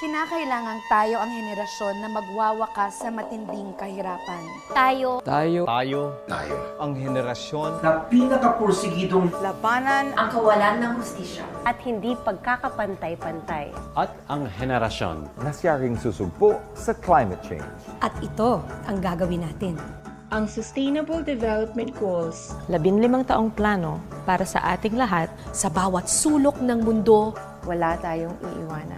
Kinakailangang tayo ang henerasyon na magwawakas sa matinding kahirapan. Tayo Ang henerasyon na pinakapursigidong labanan ang kawalan ng hustisya at hindi pagkakapantay-pantay. at ang henerasyon na siyaring susugpo sa climate change. At ito ang gagawin natin. Ang Sustainable Development Goals. 15 taong plano para sa ating lahat. Sa bawat sulok ng mundo, Wala tayong iiwanan.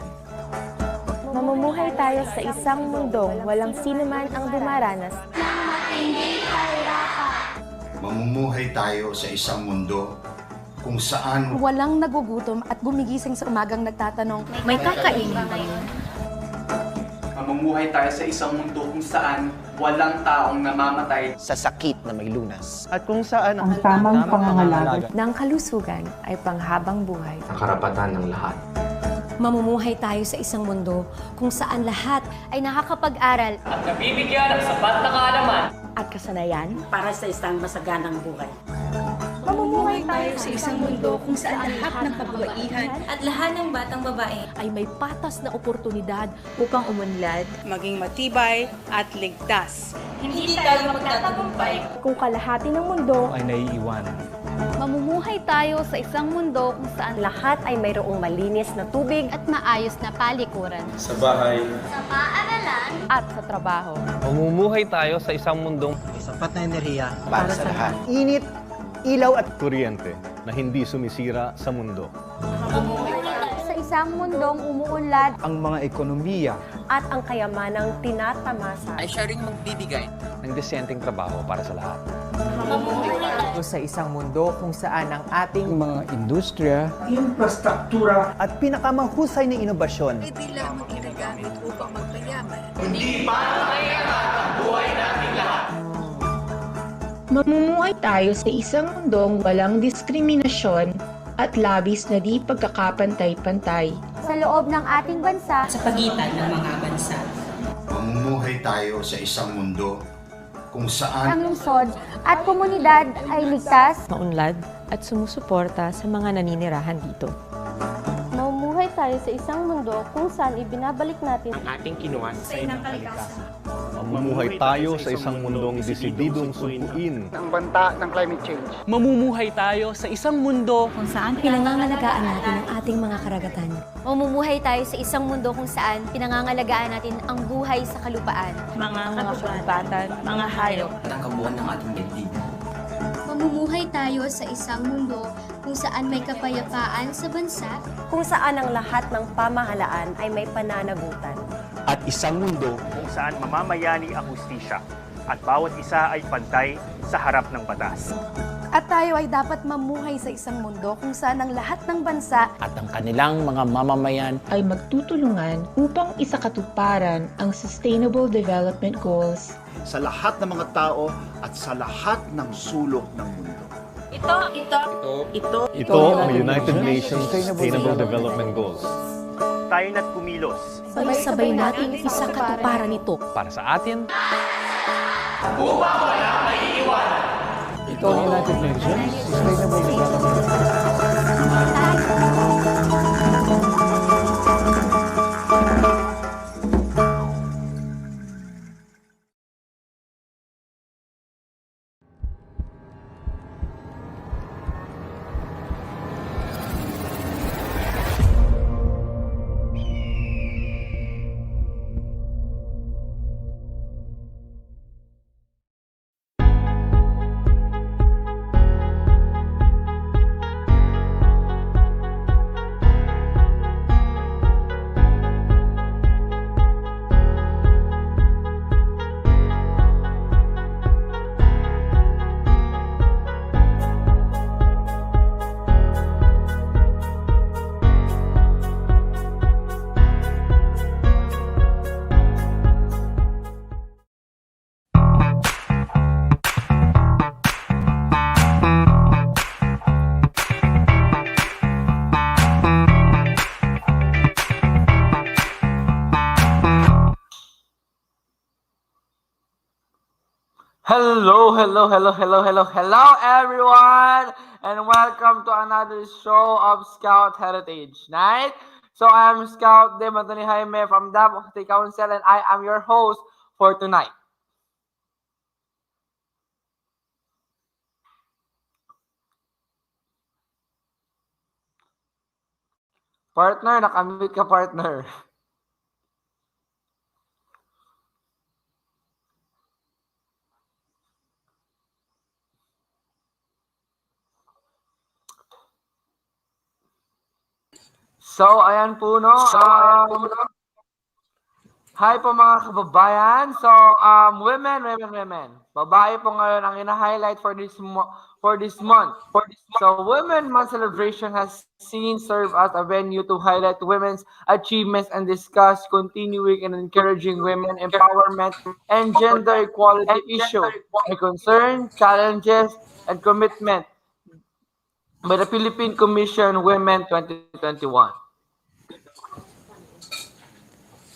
Mamumuhay tayo sa isang mundong walang sinuman ang dumaranas. Mamumuhay tayo sa isang mundo kung saan Walang nagugutom at gumigising sa umagang nagtatanong, May kakainin ba yun? Mamumuhay tayo sa isang mundo kung saan walang taong namamatay sa sakit na may lunas. at kung saan Ang tamang pangangalaga Ng kalusugan ay panghabang buhay. ang karapatan ng lahat. mamumuhay tayo sa isang mundo kung saan lahat Ay nakakapag-aral. At nabibigyan ng sapat na kaalaman. At kasanayan, para sa isang masaganang buhay. mamumuhay tayo sa isang mundo kung saan lahat ng kababaihan At lahat ng batang babae ay may patas na oportunidad Upang umunlad, maging matibay at ligtas. hindi tayo magtatagumpay. Kung kalahati ng mundo, Ay naiiwanan. Mamumuhay tayo sa isang mundo kung saan lahat ay mayroong malinis na tubig at maayos na palikuran. sa bahay, Sa paaralan at sa trabaho. Mamumuhay tayo sa isang mundong sapat na enerhiya Para sa lahat. init, ilaw at Kuryente na hindi sumisira sa mundo. Sa isang mundong umuunlad ang mga ekonomiya at ang kayamanang tinatamasa. siya ring magbibigay Ng disyenteng trabaho para sa lahat. Sa isang mundo kung saan ang ating mga industriya, infrastruktura, at pinakamahusay na inobasyon Mamumuhay tayo sa isang mundong walang diskriminasyon at labis na di pagkakapantay-pantay. sa loob ng ating bansa. Sa pagitan ng mga bansa. mamumuhay tayo sa isang mundo kung saan Ang lungsod at komunidad ay ligtas. maunlad at sumusuporta sa mga naninirahan dito. Mamumuhay tayo sa isang mundo kung saan ibinabalik natin ating kinuha sa inang Mamumuhay tayo sa isang mundong desididong sukuin ang banta ng climate change. Mamumuhay tayo sa isang mundo kung saan pinangangalagaan natin ang ating mga karagatan. Mamumuhay tayo sa isang mundo kung saan pinangangalagaan natin ang buhay sa kalupaan. Mga sugatan, mga hayop. ang kabuuan ng ating daigdig. Mamumuhay tayo sa isang mundo kung saan may kapayapaan sa bansa. Kung saan ang lahat ng pamahalaan ay may pananagutan. At isang mundo Kung saan mamamayani ang hustisya at bawat isa ay pantay sa harap ng batas. at tayo ay dapat mamuhay sa isang mundo kung saan ang lahat ng bansa at ang kanilang mga mamamayan Ay magtutulungan upang isakatuparan ang Sustainable Development Goals. sa lahat ng mga tao at sa lahat ng sulok ng mundo. Ito ang United Nations Sustainable Development Goals. Tayo na't kumilos Sabay-sabay nating isakatuparan ito. para sa atin. Ito ang United Nations Sustainable Development Goals. Hello everyone, and welcome to another show of Scout Heritage Night. So I am Scout Dem Anthony Jaime from Davao City Council, and I am your host for tonight. Partner, nakamute ka partner. So, ayan po, no? Hi po mga kababayan. So, women. Babae po ngayon ang ina-highlight for this month. So, Women Month celebration has served as a venue to highlight women's achievements and discuss continuing and encouraging women empowerment and gender equality issues and concern, challenges, and commitment by the Philippine Commission Women 2021.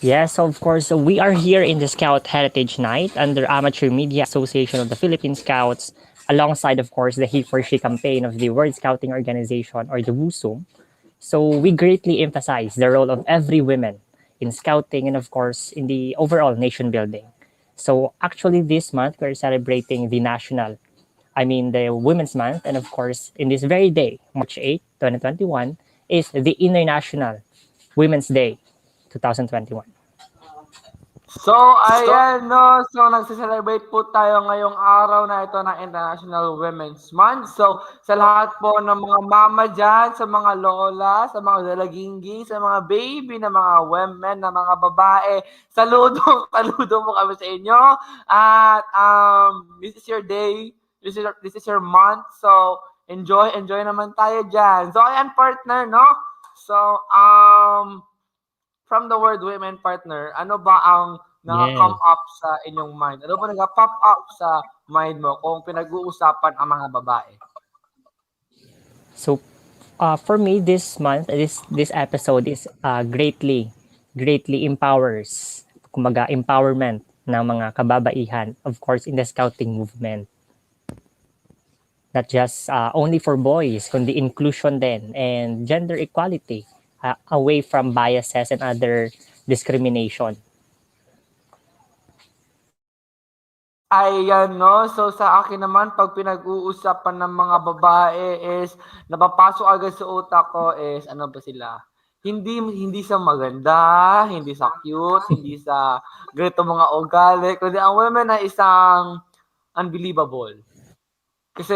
Yes, of course. We are here in the Scout Heritage Night under Amateur Media Association of the Philippine Scouts, alongside, of course, the He for She campaign of the World Scouting Organization, or the WUSUM. So we greatly emphasize the role of every woman in scouting and, of course, in the overall nation building. So actually, this month we're celebrating the Women's Month, and of course, in this very day, March 8, 2021, is the International Women's Day 2021. So, ayan, no. So, nagsiselebrate po tayo ngayong araw na ito ng International Women's Month. So, sa lahat po ng mga mama dyan, sa mga lola, sa mga dalaginggi, sa mga baby na mga women, na mga babae, saludo po kami sa inyo. At this is your day, this is your month. So, enjoy naman tayo dyan. So, ayan, partner, no? So, from the word women, partner, ano ba ang naka-come up sa inyong mind? Ano ba nag-pop up sa mind mo kung pinag-uusapan ang mga babae? So, for me, this month, this episode is greatly empowers, empowerment ng mga kababaihan, of course, in the scouting movement. Not just only for boys, kundi inclusion din and gender equality, away from biases and other discrimination. Ayan, no? So, sa akin naman, pag pinag-uusapan ng mga babae is, napapasok agad sa utak ko is, ano ba sila? Hindi sa maganda, hindi sa cute, hindi sa ganito mga ugali, kundi ang women na isang unbelievable. Kasi,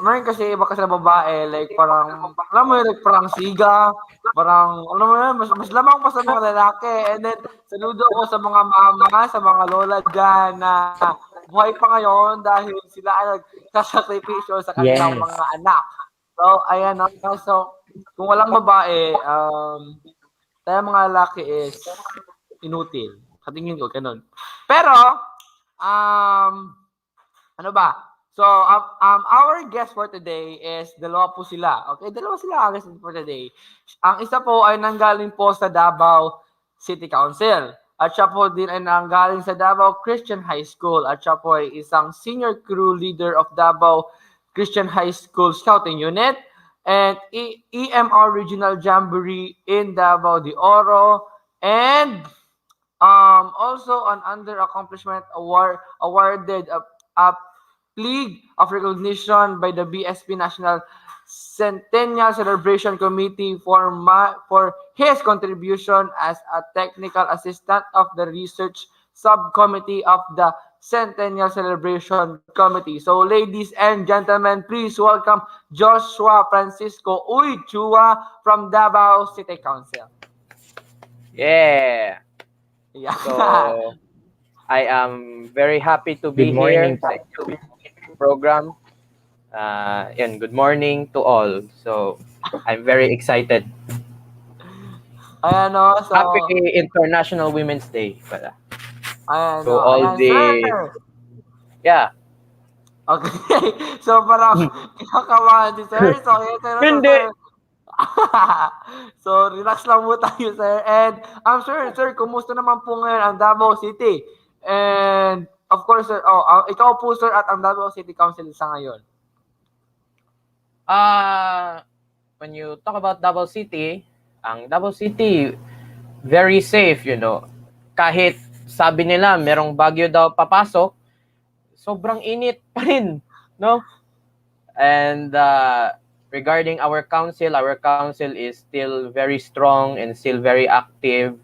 meron kasi iba kasi na babae, like parang, alam mo yun, like parang siga, parang, alam mo yun, mas lamang pa sa mga lalaki. And then, saludo ako sa mga mama, sa mga lola dyan na buhay pa ngayon dahil sila ay nagsasakripisyo sa kanilang mga anak. So, ayan na. So, kung walang babae, tayo mga lalaki is inutil. Katingin ko, ganun. Pero, ano ba? So, our guest for today is dalawa po sila. Okay, dalawa sila ang guest for today. Ang isa po ay nanggaling po sa Davao City Council. At siya po din ay nanggaling sa Davao Christian High School. At siya po ay isang senior crew leader of Davao Christian High School Scouting Unit and EMR Regional Jamboree in Davao de Oro, and also an under accomplishment awarded a League of Recognition by the BSP National Centennial Celebration Committee for his contribution as a technical assistant of the research subcommittee of the Centennial Celebration Committee. So, ladies and gentlemen, please welcome Joshua Francisco Uy Chua from Davao City Council. Yeah. So, I am very happy to be here sa program. Good morning to all. So, I'm very excited. Ayan, no? So, happy International Women's Day pala. Ayan, so, all the... Sir. Yeah. Okay. So, parang kinakabahan si Sir. So, hindi. So, relax lang po tayo, Sir. And, Sir, kumusta naman po ngayon ang Davao City? And, of course, sir, ikaw po, sir, at ang Davao City Council sa ngayon. When you talk about Davao City, Ang Davao City, very safe, Kahit sabi nila merong bagyo daw papasok, sobrang init pa rin, no? And regarding our council is still very strong and still very active.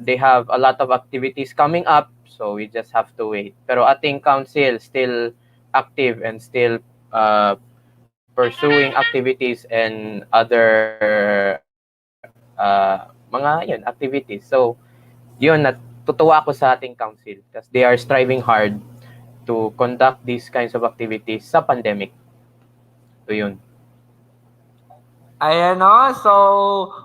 They have a lot of activities coming up, so we just have to wait. Pero ating council still active and still pursuing activities and other mga activities. So, natutuwa ako sa ating council because they are striving hard to conduct these kinds of activities sa pandemic. So, yun. Ayan o. So,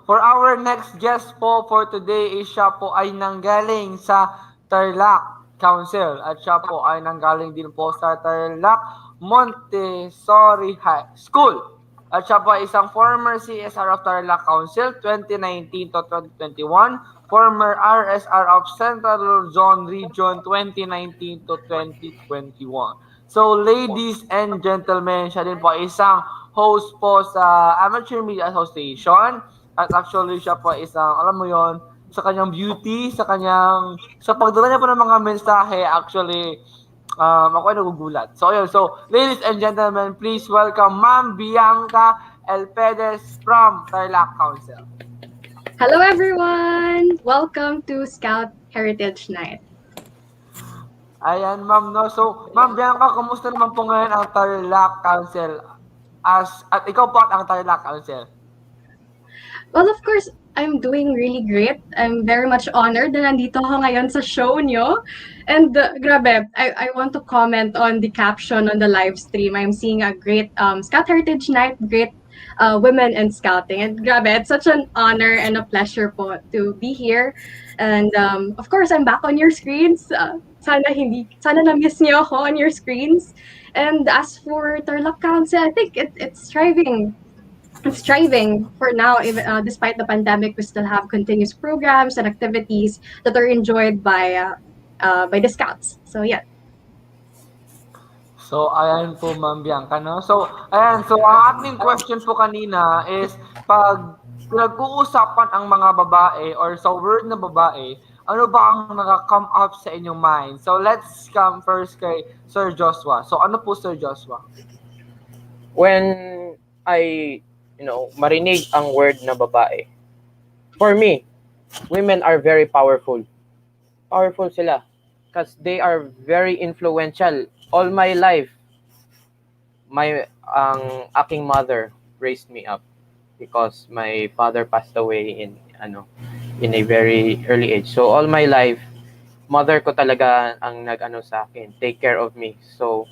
for our next guest po for today is siya po ay nanggaling sa Tarlac Council at siya po ay nanggaling din po sa Tarlac Montessori High School. At siya po ay isang former CSR of Tarlac Council 2019 to 2021, former RSR of Central Luzon Region 2019 to 2021. So, ladies and gentlemen, siya din po ay isang host po sa Amateur Media Association. At actually, siya po isang, alam mo yon, sa kanyang beauty, sa pagdala niya po ng mga mensahe, actually, ako ay nagugulat. So, yun. So, ladies and gentlemen, please welcome Ma'am Bianca Elpedes from Tarlac Council. Hello, everyone! Welcome to Scout Heritage Night. Ayan, ma'am, no? So, Ma'am Bianca, kumusta naman po ngayon ang Tarlac Council? At ikaw po ang Tarlac Council. Well, of course, I'm doing really great. I'm very much honored na nandito ako ngayon sa show nyo. And grabe, I want to comment on the caption on the live stream. I'm seeing a great Scout Heritage Night, great women in scouting. And grabe, it's such an honor and a pleasure po to be here. And of course, I'm back on your screens. Sana na-miss niyo ako on your screens. And as for Tarlac Council, I think it's thriving. It's thriving for now. Even despite the pandemic, we still have continuous programs and activities that are enjoyed by the scouts. So yeah. So, ayan po, Ma'am Bianca, no? So, ayan. So, ang ating question po kanina is, pag pinag-uusapan ang mga babae or sa word na babae, ano ba ang naka-come up sa inyong mind? So, let's come first kay Sir Joshua. So, ano po, Sir Joshua? When I, marinig ang word na babae, for me, women are very powerful. Powerful sila. Because they are very influential. All my life, ang aking mother raised me up because my father passed away in a very early age. So all my life, mother ko talaga ang sa akin, take care of me. So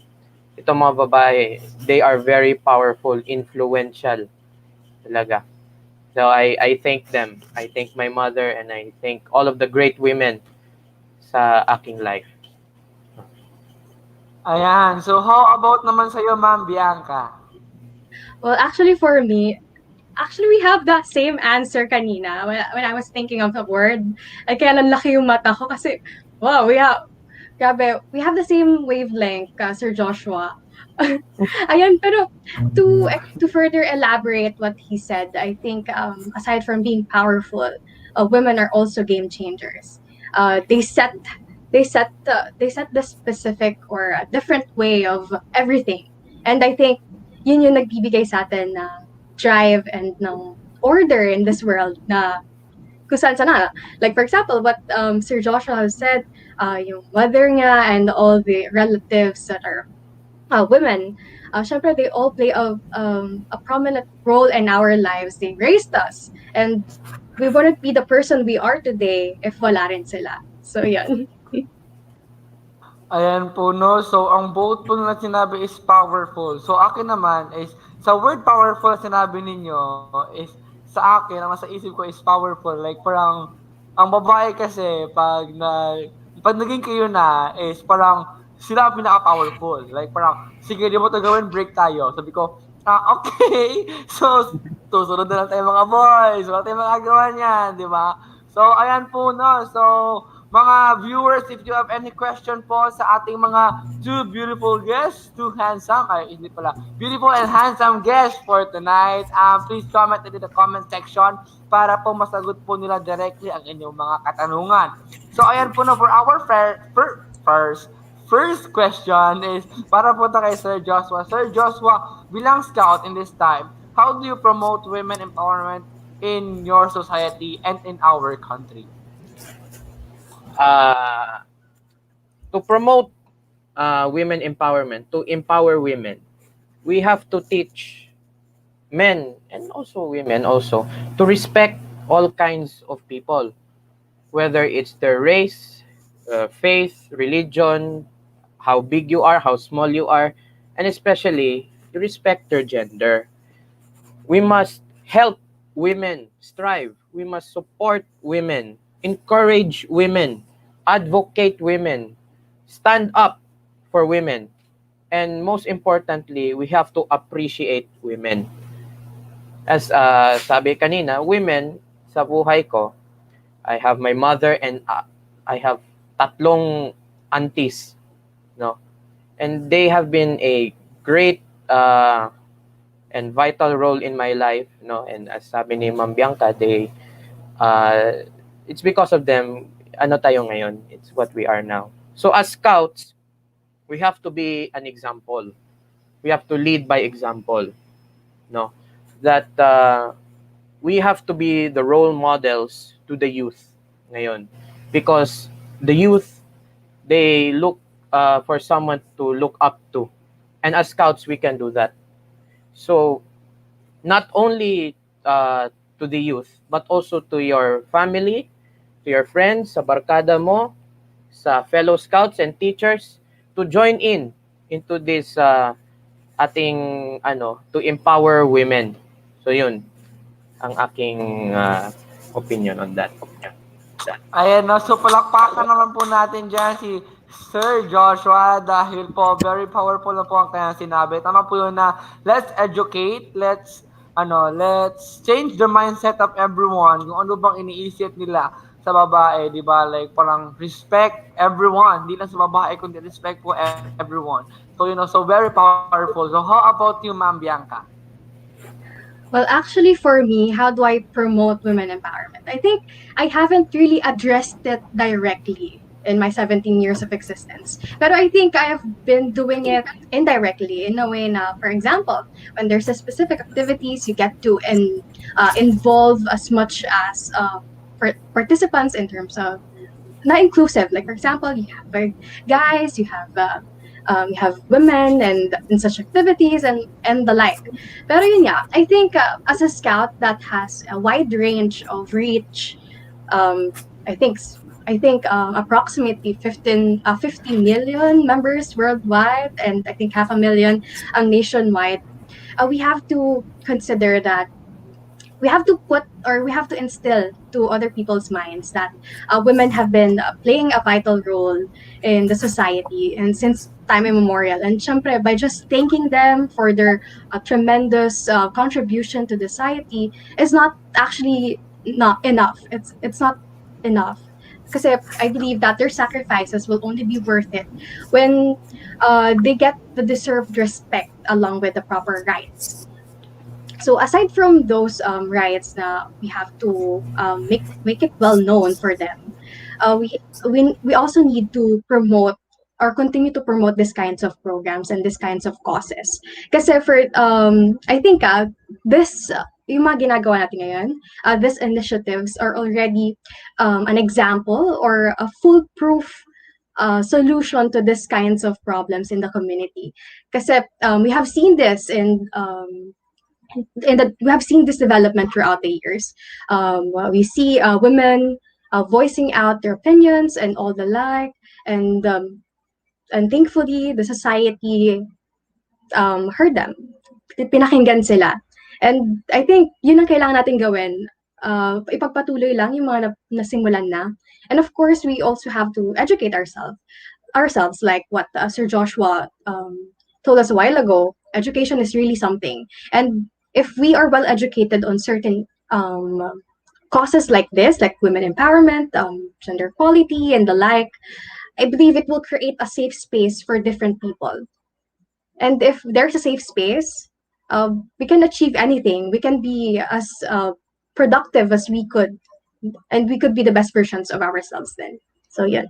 itong mga babae, they are very powerful, influential talaga. So I thank them. I thank my mother and I thank all of the great women sa aking life. Ayan. So how about naman sa'yo, Ma'am Bianca? Well, actually for me, we have the same answer kanina when I was thinking of the word. Kaya laki yung mata ko kasi, wow, we have the same wavelength, Sir Joshua. Ayan, pero to further elaborate what he said, I think aside from being powerful, women are also game changers. They set the specific or a different way of everything. And I think yun yung nagbibigay sa atin na drive and ng order in this world na kung saan sana. Like for example, what Sir Joshua has said, yung mother niya and all the relatives that are women, syempre they all play a prominent role in our lives. They raised us. And we wouldn't be the person we are today if wala rin sila. So yan. Ayan po, no? So, ang both po na sinabi is powerful. So, akin naman is, sa word powerful sinabi ninyo is, sa akin, ang nasa isip ko is powerful. Like, parang, ang babae kasi, pag naging kayo na, is parang, sila ang pinaka-powerful. Like, parang, sige, di mo ito gawin, break tayo. Sabi ko, okay. So, susunod na lang tayo mga boys. Wala tayong magagawa niyan, di ba? So, ayan po, no? So, Mga viewers, if you have any question po sa ating mga two beautiful guests, beautiful and handsome guests for tonight, please comment in the comment section para po masagot po nila directly ang inyong mga katanungan. So ayan po na for our first question is para po kay Sir Joshua. Sir Joshua, bilang scout in this time, how do you promote women empowerment in your society and in our country? To promote women empowerment, to empower women, we have to teach men and also women also to respect all kinds of people, whether it's their race, faith, religion, how big you are, how small you are, and especially to respect their gender. We must help women strive. We must support women, encourage women, advocate women, stand up for women. And most importantly, we have to appreciate women. As sabi kanina, women sa buhay ko, I have my mother and I have tatlong aunties, no? And they have been a great and vital role in my life, no? And as sabi ni Ma'am Bianca, it's because of them, ano tayo ngayon, it's what we are now. So as scouts, we have to be an example. We have to lead by example, no? That we have to be the role models to the youth ngayon. Because the youth, they look for someone to look up to. And as scouts, we can do that. So, not only to the youth, but also to your family, to your friends, sa barkada mo, sa fellow scouts and teachers, to join into this ating to empower women. So yun ang aking opinion on that. Ayan, no? So palakpakan naman po natin dyan si Sir Joshua dahil po very powerful na po ang kanyang sinabi. Tama po yun na let's educate, let's change the mindset of everyone. Kung ano bang iniisip nila sa babae, di ba? Like parang respect everyone, hindi lang sa babae kundi respect po everyone. So so very powerful. So how about you, Ma'am Bianca? Well, actually, for me, how do I promote women empowerment? I think I haven't really addressed it directly in my 17 years of existence. But I think I have been doing it indirectly in a way na, for example, when there's a specific activities, you get to involve as much as participants in terms of not inclusive. Like, for example, you have guys, you have women and in such activities and the like. Pero yun nga, I think as a scout that has a wide range of reach, I think approximately 15 million members worldwide, and I think 500,000 nationwide. We have to consider that we have to instill to other people's minds that women have been playing a vital role in the society and since time immemorial. And syempre, by just thanking them for their tremendous contribution to the society is not actually not enough. It's not enough. Because I believe that their sacrifices will only be worth it when they get the deserved respect along with the proper rights. So aside from those rights na we have to make it well known for them, we also need to promote or continue to promote these kinds of programs and these kinds of causes. Kasi for I think this yung mga ginagawa natin ngayon, these initiatives are already an example or a foolproof solution to these kinds of problems in the community. Kasi we have seen this we have seen this development throughout the years. We see women voicing out their opinions and all the like, and thankfully the society heard them, pinakinggan sila, and I think yun ang kailangan natin gawin. Ipagpatuloy lang yung mga nasimulan na, and of course we also have to educate ourselves like what Sir Joshua told us a while ago. Education is really something, and if we are well educated on certain causes like this, like women empowerment, gender equality, and the like, I believe it will create a safe space for different people. And if there's a safe space, we can achieve anything. We can be as productive as we could, and we could be the best versions of ourselves then. So, yeah.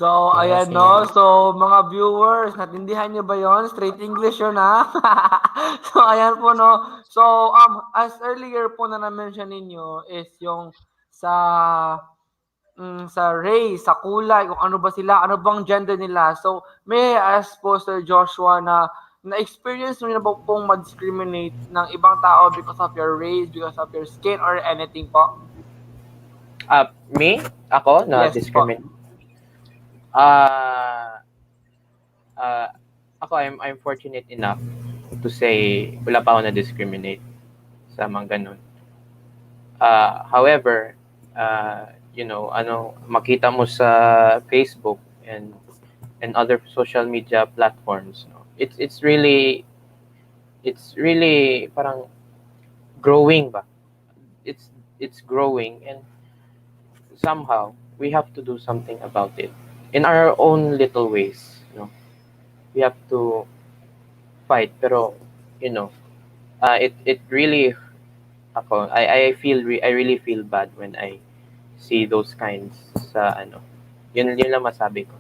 So, ayan no. So, mga viewers, natindihan niyo ba yon? Straight English yun, ha? So, ayan po, no. So, as earlier po na na-mention ninyo is yung sa race, sa kulay, kung ano ba sila, ano bang gender nila. So, may I ask po Sir Joshua na-experience nyo na ba pong ma-discriminate ng ibang tao because of your race, because of your skin, or anything po? Me? Ako? Na-discriminate? Ako, I'm fortunate enough to say wala pa ako na-discriminate sa mga ganun. However, makita mo sa Facebook and other social media platforms, no? It's really parang growing ba? It's growing, and somehow we have to do something about it in our own little ways, we have to fight, pero it really I really feel bad when I see those kinds sa yun lang masabi ko.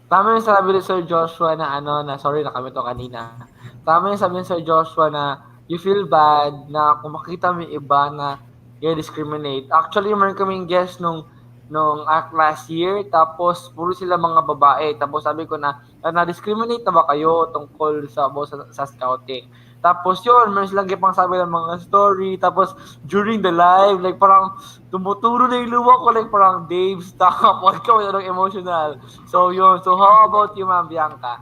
Tama yung sabi ni Sir Joshua na sorry, nakamit ko kanina. Tama yung sabi ni Sir Joshua na you feel bad na kung makita mo yung iba na discriminate. Actually, meron kaming guest nung last year, tapos puro sila mga babae. Tapos sabi ko na-discriminate na ba kayo tungkol sa scouting? Tapos yun, meron silang gipang sabi ng mga story. Tapos during the live, like parang tumuturo na yung luwa ko, like parang Dave, stop, huwag ka masyadong emotional. So yun, so how about you, Ma'am Bianca?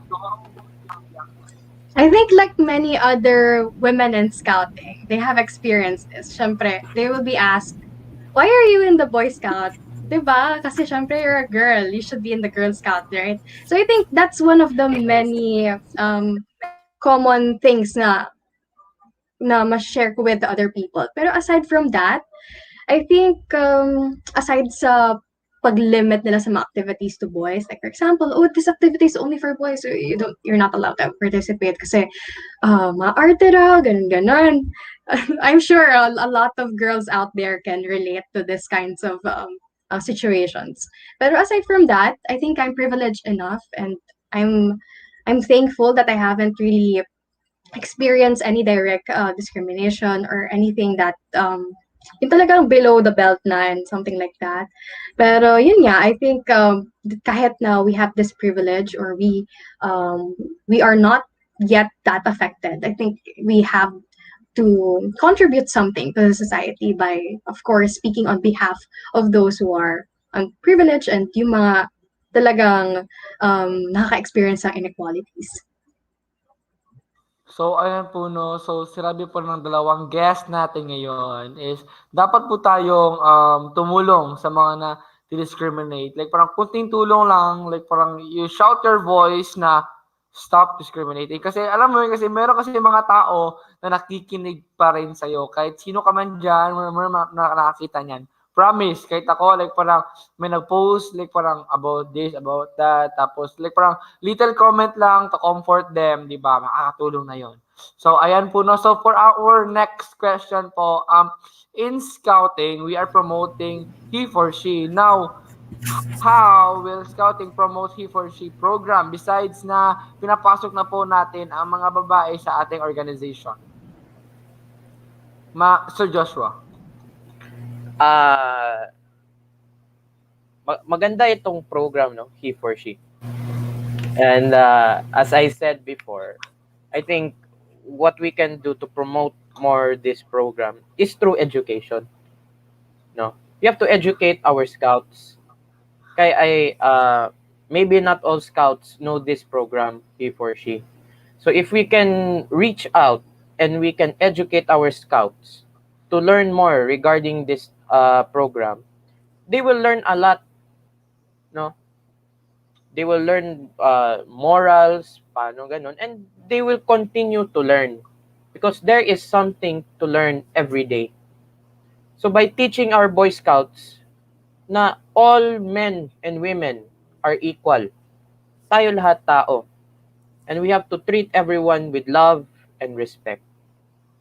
I think like many other women in scouting, they have experienced this. Syempre, they will be asked, why are you in the Boy Scout? Diba? Kasi syempre you're a girl. You should be in the Girl Scout, right? So I think that's one of the many common things na ma-share ko with the other people. Pero aside from that, I think aside sa pag-limit nila sa mga activities to boys, like for example, this activity is only for boys, so you're not allowed to participate kasi mga arte raw, ganun. I'm sure a lot of girls out there can relate to this kinds of situations. Pero aside from that, I think I'm privileged enough, and I'm thankful that I haven't really experienced any direct discrimination or anything that yung talagang below the belt na and something like that. Pero yun nga, I think kahit na we have this privilege or we are not yet that affected, I think we have to contribute something to the society by, of course, speaking on behalf of those who are privileged and yung mga talagang nakaka-experience ng inequalities. So, ayan po, no. So, sinabi po ng dalawang guest natin ngayon is dapat po tayong tumulong sa mga na discriminate. Like, parang kunting tulong lang. Like, parang you shout your voice na stop discriminating. Kasi, alam mo yun, kasi meron kasi mga tao na nakikinig pa rin sa'yo. Kahit sino ka man dyan, meron nakakita niyan. Promise, kahit ako, like, parang may nag-post, like, parang about this, about that. Tapos, like, parang little comment lang to comfort them, di ba? Makakatulong na yon. So, ayan po, no. So, for our next question po, in scouting, we are promoting he for she. Now, how will scouting promote he for she program besides na pinapasok na po natin ang mga babae sa ating organization? Sir Joshua. Maganda itong program, no, he for she. And as I said before, I think what we can do to promote more this program is through education. No, we have to educate our scouts. Kaya maybe not all scouts know this program, he for she. So if we can reach out and we can educate our scouts to learn more regarding this program, they will learn a lot, no? They will learn morals, paano ganun, and they will continue to learn because there is something to learn every day. So by teaching our Boy Scouts na all men and women are equal, tayo lahat tao, and we have to treat everyone with love and respect.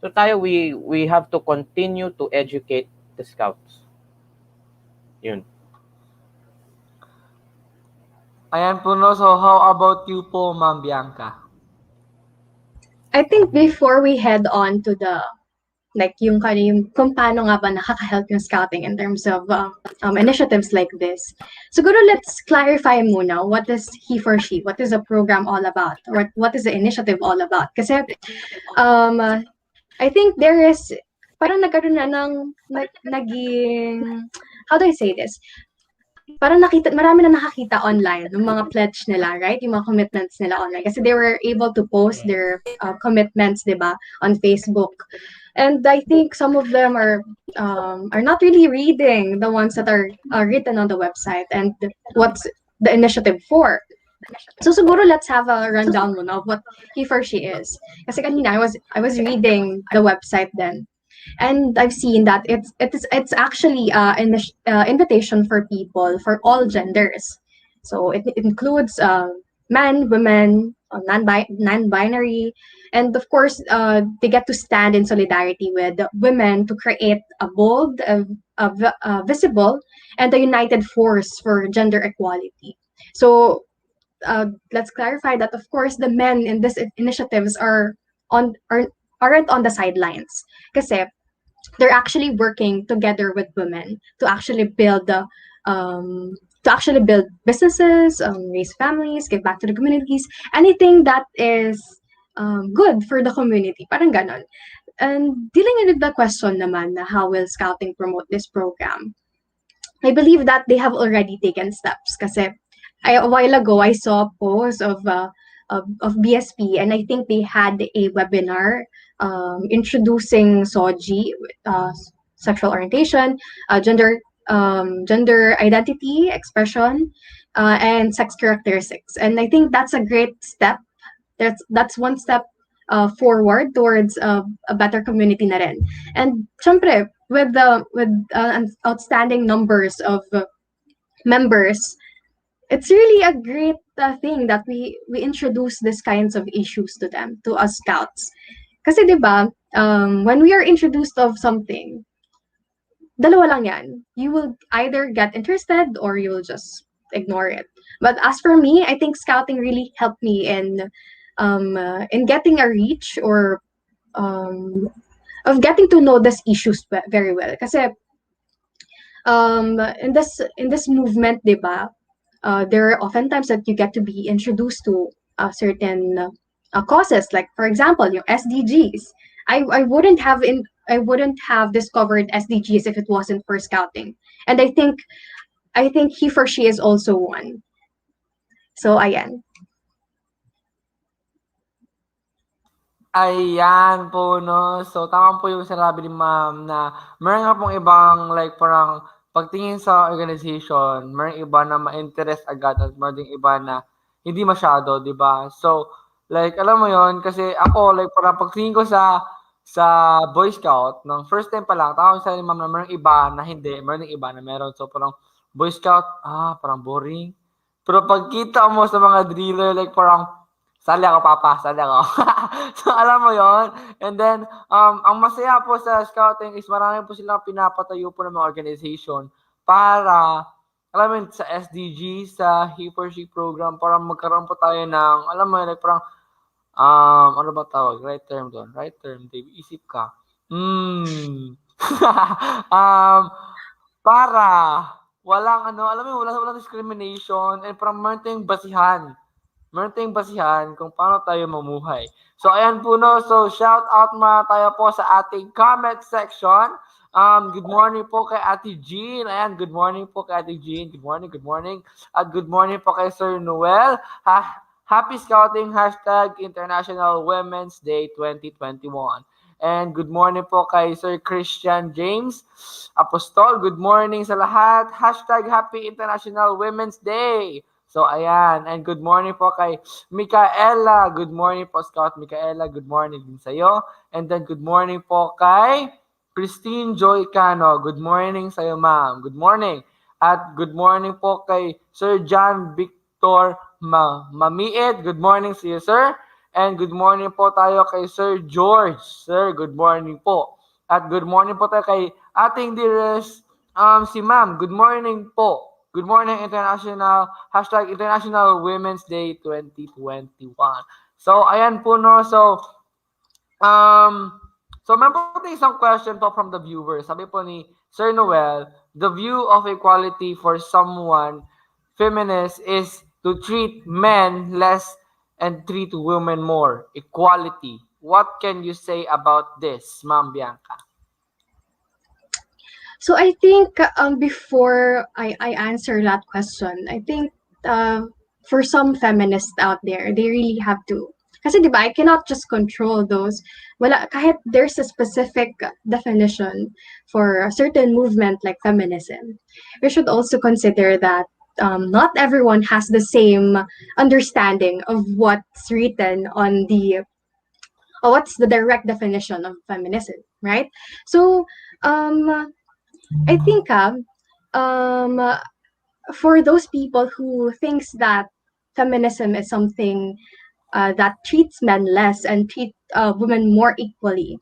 So tayo, we have to continue to educate the Scouts. Yun. Ayan po, no? So, how about you po, Ma'am Bianca? I think before we head on to the like yung kung paano nga ba nakaka-help yung scouting in terms of initiatives like this. Siguro let's clarify muna what is he for she, what is the program all about, or what is the initiative all about. Kasi I think there is parang nagkaroon na ng naging, how do I say this? Parang marami na nakakita online ng mga pledge nila, right? Yung mga commitments nila online. Kasi they were able to post their commitments, di ba, on Facebook. And I think some of them are not really reading the ones that are written on the website and what's the initiative for. So siguro let's have a rundown muna of what he for she is. Kasi kanina I was reading the website then. And I've seen that it's actually an invitation for people for all genders. So it includes men, women, non-binary, and of course they get to stand in solidarity with women to create a bold, visible, and a united force for gender equality. So let's clarify that of course the men in this initiatives aren't on the sidelines. Kasi they're actually working together with women to actually build businesses, raise families, give back to the communities, anything that is good for the community, parang ganon. And dealing with the question naman na how will scouting promote this program, I believe that they have already taken steps. Kasi a while ago I saw a post of BSP, and I think they had a webinar introducing SOGI, sexual orientation, gender identity, expression, and sex characteristics. And I think that's a great step. That's one step forward towards a better community na rin. And syempre, with outstanding numbers of members, it's really a great thing that we introduce these kinds of issues to them, to us scouts. Kasi 'di ba, when we are introduced of something, dalawa lang yan. You will either get interested or you will just ignore it. But as for me, I think scouting really helped me in getting a reach or of getting to know these issues very well. Kasi in this movement, 'di ba? There are often times that you get to be introduced to certain causes, like for example, yung SDGs. I wouldn't have discovered SDGs if it wasn't for scouting, and I think he for she is also one. So ayan. Ayan po, no? So, tama po yung sinabi ni ma'am na meron nga pong ibang like parang pagtingin sa organization, meron iba na ma-interest agad at meron ding iba na hindi masyado, di ba? So, like, alam mo yon kasi ako, like, parang pagtingin ko sa Boy Scout, ng first time pa lang, tawag sa ni ma'am na meron iba na hindi, meron ding iba na meron. So, parang Boy Scout, parang boring. Pero pagkita mo sa mga driller, like, parang sali ako, papa. Sali ako. So, alam mo yon. And then, ang masaya po sa scouting is marami po silang pinapatayo po ng mga organization para, alam mo yun, sa SDG, sa He for She program, para magkaroon po tayo ng, alam mo yun, like parang, ano ba tawag? Right term doon. Right term, Dave. Isip ka. Para walang, alam mo yun, walang discrimination and parang meron tayong basihan. Meron tayong basihan kung paano tayo mamuhay. So, ayan po, no. So, shout out mga tayo po sa ating comment section. Good morning po kay Ate Jean. Ayan, good morning po kay Ate Jean. Good morning, good morning. At good morning po kay Sir Noel. Happy Scouting hashtag International Women's Day 2021. And good morning po kay Sir Christian James Apostol. Good morning sa lahat. Hashtag Happy International Women's Day. So, ayan. And good morning po kay Micaela. Good morning po, Scout Micaela. Good morning din sa'yo. And then, good morning po kay Christine Joy Cano. Good morning sa'yo, ma'am. Good morning. At good morning po kay Sir John Victor Mamiit. Good morning sa iyo, sir. And good morning po tayo kay Sir George. Sir, good morning po. At good morning po tayo kay ating dearest si ma'am. Good morning po. Good morning, International, #International Women's Day 2021. So, ayan po, no. So, meron po isang question po from the viewers. Sabi po ni Sir Noel, the view of equality for someone feminist is to treat men less and treat women more. Equality. What can you say about this, Ma'am Bianca? So I think before I answer that question, I think for some feminists out there, they really have to. Kasi di ba, I cannot just control those. Wala, kahit there's a specific definition for a certain movement like feminism, we should also consider that not everyone has the same understanding of what's written on the what's the direct definition of feminism, right? So I think for those people who thinks that feminism is something that treats men less and treat women more equally,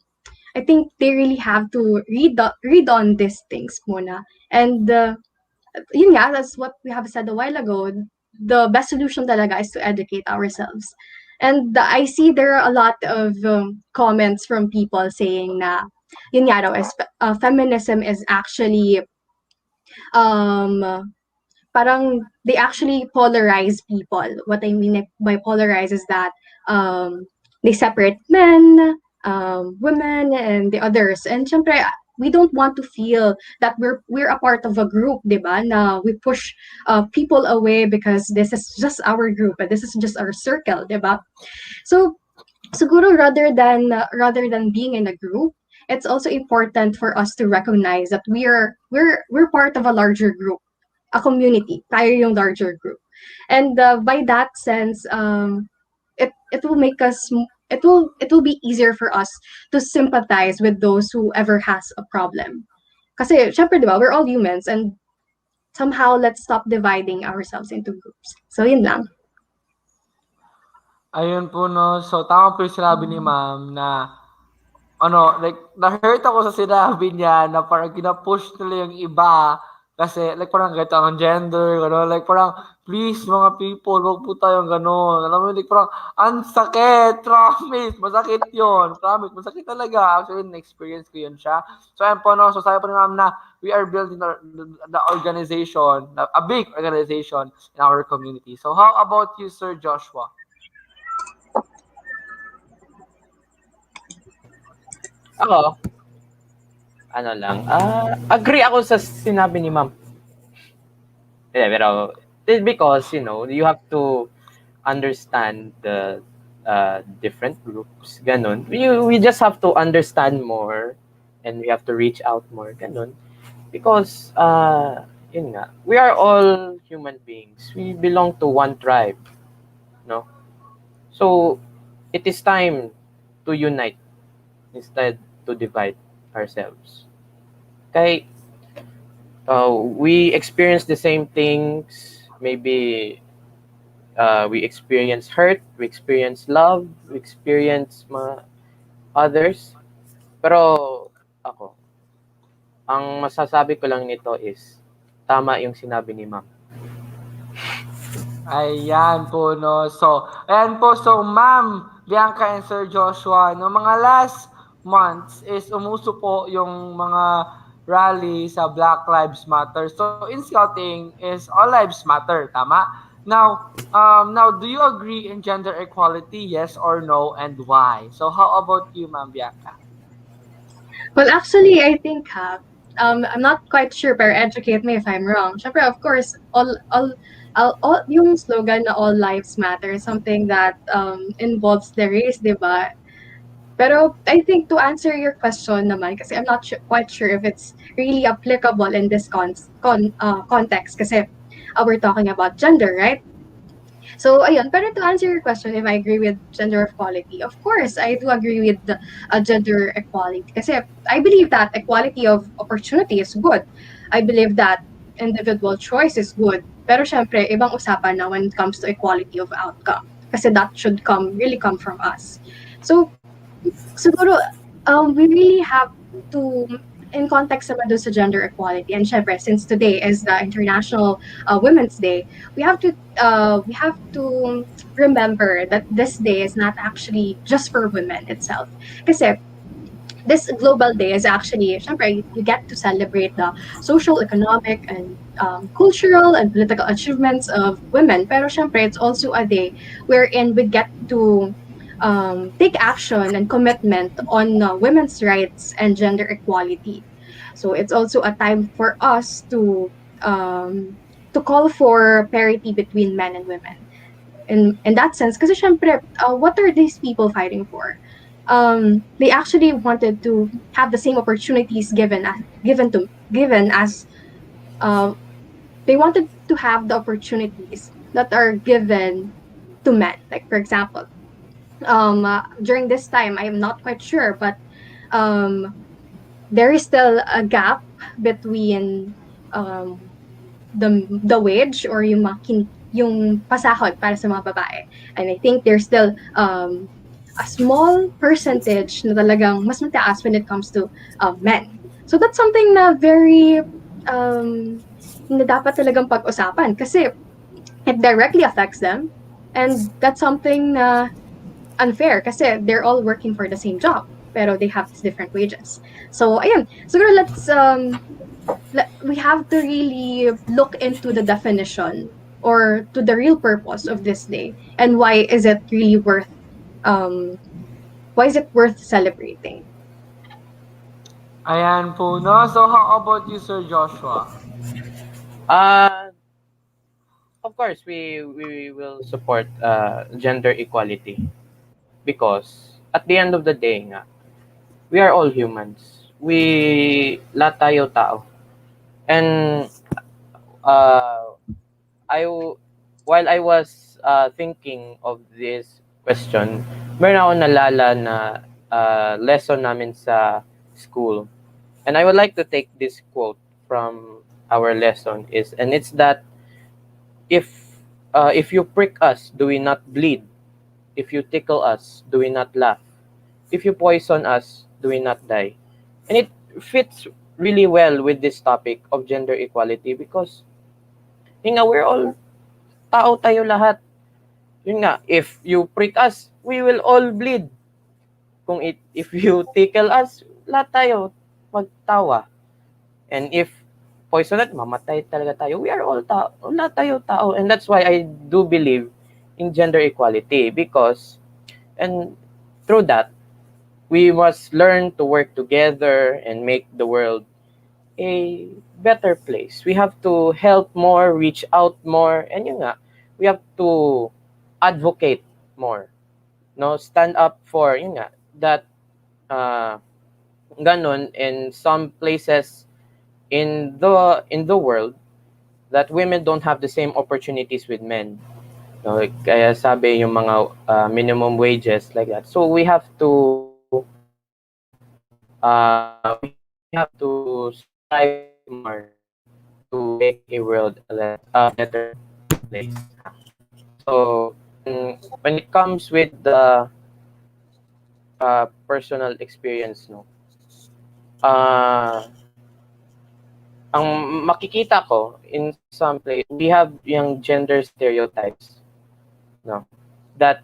I think they really have to read on these things muna. And yun nga, that's what we have said a while ago. The best solution talaga is to educate ourselves. And I see there are a lot of comments from people saying na yun nga daw, feminism is actually um parang they actually polarize people. What I mean by polarize is that they separate men, women, and the others. And syempre, we don't want to feel that we're a part of a group, di ba? Na we push people away because this is just our group and this is just our circle, di ba? So siguro rather than being in a group, it's also important for us to recognize that we're part of a larger group, a community. Tayo yung larger group, and by that sense, it will make us it will be easier for us to sympathize with those who ever has a problem. Kasi syempre, di ba, we're all humans, and somehow let's stop dividing ourselves into groups. So yun lang. Ayun po, no. So, tama po yung sinabi ni ma'am na like, na-hurt ako sa sinabi niya na parang kinapush nila yung iba kasi, like, parang ganito ang gender, like, parang, please, mga people, wag po tayong gano'n. Alam mo, like, parang, ang sakit, promise, masakit yun, promise, masakit talaga. Actually, na-experience ko yun siya. So, ayun po, no, so sabi po ni ma'am na we are building the organization, a big organization in our community. So, how about you, Sir Joshua? Ako, agree ako sa sinabi ni ma'am. Yeah, pero because, you have to understand the different groups, ganun. We just have to understand more and we have to reach out more, ganun. Because, yun nga, we are all human beings. We belong to one tribe, no? So, it is time to unite instead to divide ourselves. Okay, we experience the same things. Maybe we experience hurt, we experience love, we experience others. Pero ako, ang masasabi ko lang nito is tama yung sinabi ni ma'am. Ayan po, no. So, ayan po. So, Ma'am Bianca and Sir Joshua, no, mga last months is umuso po yung mga rally sa Black Lives Matter. So, in scouting is all lives matter, tama? Now, do you agree in gender equality, yes or no, and why? So, how about you, Ma'am Bianca? Well, actually, I think I'm not quite sure, pero educate me if I'm wrong. Syempre, of course, all yung slogan na all lives matter is something that involves the race, di ba? Pero I think to answer your question naman, kasi I'm not quite sure if it's really applicable in this context, kasi we're talking about gender, right? So, ayun. Pero to answer your question, if I agree with gender equality, of course, I do agree with the gender equality. Kasi I believe that equality of opportunity is good. I believe that individual choice is good. Pero syempre, ibang usapan na when it comes to equality of outcome. Kasi that should really come from us. So, siguro, we really have to, in context naman dun sa gender equality, and syempre, since today is the International Women's Day, we have to remember that this day is not actually just for women itself. Kasi this global day is actually, syempre, you get to celebrate the social, economic, and cultural and political achievements of women. Pero syempre, it's also a day wherein we get to take action and commitment on women's rights and gender equality. So it's also a time for us to call for parity between men and women. In that sense, kasi syempre, what are these people fighting for? They actually wanted to have the same opportunities given as they wanted to have the opportunities that are given to men. Like for example, during this time, I am not quite sure, but there is still a gap between the wage or yung pasahod para sa mga babae. And I think there's still a small percentage na talagang mas mataas when it comes to men. So that's something na very na dapat talagang pag-usapan kasi it directly affects them, and that's something na unfair kasi they're all working for the same job pero they have different wages. So ayun, siguro we have to really look into the definition or to the real purpose of this day and why is it worth celebrating. Ayan po, no? So, how about you, Sir Joshua? Of course, we will support gender equality because at the end of the day nga, we are all humans. Lahat tayo tao. And while I was thinking of this question, meron ako nalala na lesson namin sa school. And I would like to take this quote from our lesson and it's that if you prick us, do we not bleed? If you tickle us, do we not laugh? If you poison us, do we not die? And it fits really well with this topic of gender equality because yun nga, we're all tao tayo lahat. Yun nga, if you prick us, we will all bleed. If you tickle us, lahat tayo magtawa. And if poison us, mamatay talaga tayo. We are all tao. Lahat tayo tao. And that's why I do believe in gender equality because, and through that, we must learn to work together and make the world a better place. We have to help more, reach out more, and yun nga, we have to advocate more. No, stand up for yun nga, that ganon in some places in the world that women don't have the same opportunities with men. No, kaya sabi yung mga minimum wages like that. So we have to strive more to make a world a better place. So when it comes with the personal experience, no, ang makikita ko in some place, we have yung gender stereotypes, no, that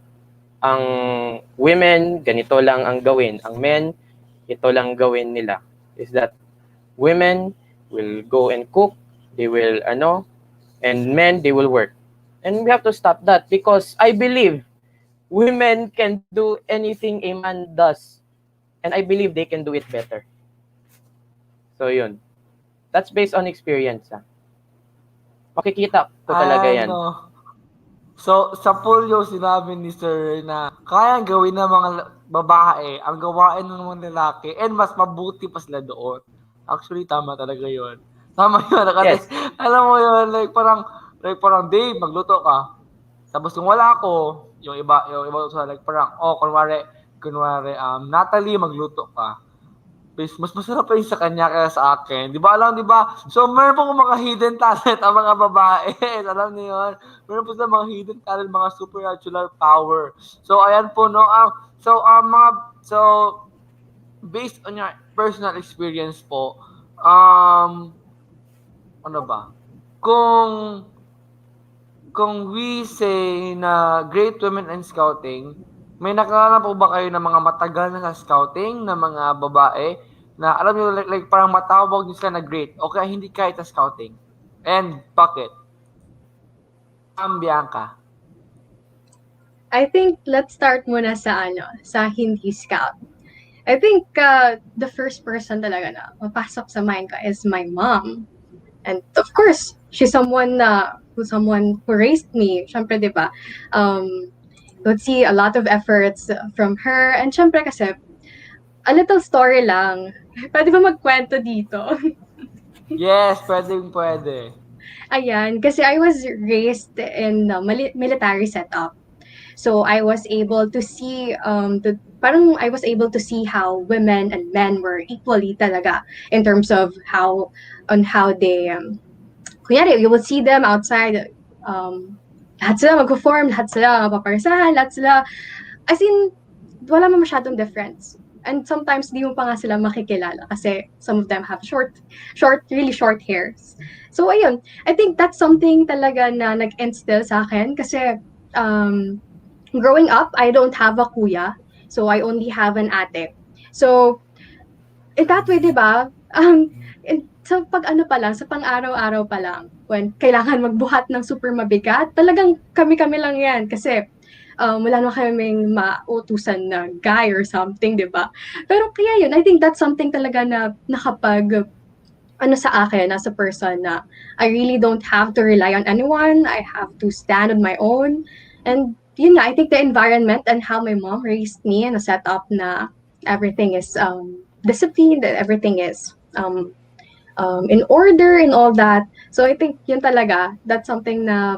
ang women ganito lang ang gawin, ang men ito lang gawin nila, is that women will go and cook, they will and men they will work. And we have to stop that because I believe women can do anything a man does, and I believe they can do it better. So yun, that's based on experience. Makikita ko talaga yan. So, sa polio, sinabi ni Sir na kayang gawin ng mga babae ang gawain ng mga lalaki and mas mabuti pa sila doon. Actually, tama talaga yun. Tama yun. Yes. Alam mo yun, like parang, Dave, magluto ka. Tapos kung wala ako, yung iba sa like parang, kunwari, Natalie, magluto ka. Mas masarap pa yung sa kanya kaya sa akin. Di ba? So, meron po mga hidden talent ang mga babae. Alam niyo yun? Meron po sila mga hidden talent, mga supernatural power. So, ayan po, no? Based on your personal experience po, ano ba? Kung we say na great women in scouting, may nakilala po ba kayo ng mga matagal na sa scouting na mga babae na alam niyo like parang matawag niyo sila na great o kaya hindi kahit sa scouting? And bakit? Bianca. I think let's start muna sa hindi scout. I think the first person talaga na mapasok sa mind ko is my mom. And of course, she's someone who raised me. Syempre, 'di ba? Would see a lot of efforts from her. And syempre kasi, a little story lang. Pwede ba magkwento dito? Yes, pwede. Ayan, kasi I was raised in a military setup. So I was able to see I was able to see how women and men were equally talaga in terms of how they kunyari, you will see them outside, lahat sila mag-perform, lahat sila mapaparsahan, lahat sila, as in, wala man masyadong difference. And sometimes, di mo pa nga sila makikilala kasi some of them have really short hairs. So, ayun, I think that's something talaga na nag-instill sa akin kasi growing up, I don't have a kuya. So, I only have an ate. So, in that way, di ba, sa sa pang-araw-araw pa lang, when kailangan magbuhat ng super mabigat, talagang kami-kami lang yan kasi wala naman kaming mautusan na guy or something, di ba? Pero kaya yun, I think that's something talaga na nakapag sa akin as a person na I really don't have to rely on anyone. I have to stand on my own. And yun nga, I think the environment and how my mom raised me in a setup na everything is disciplined, that everything is in order and all that. So I think yun talaga, that's something na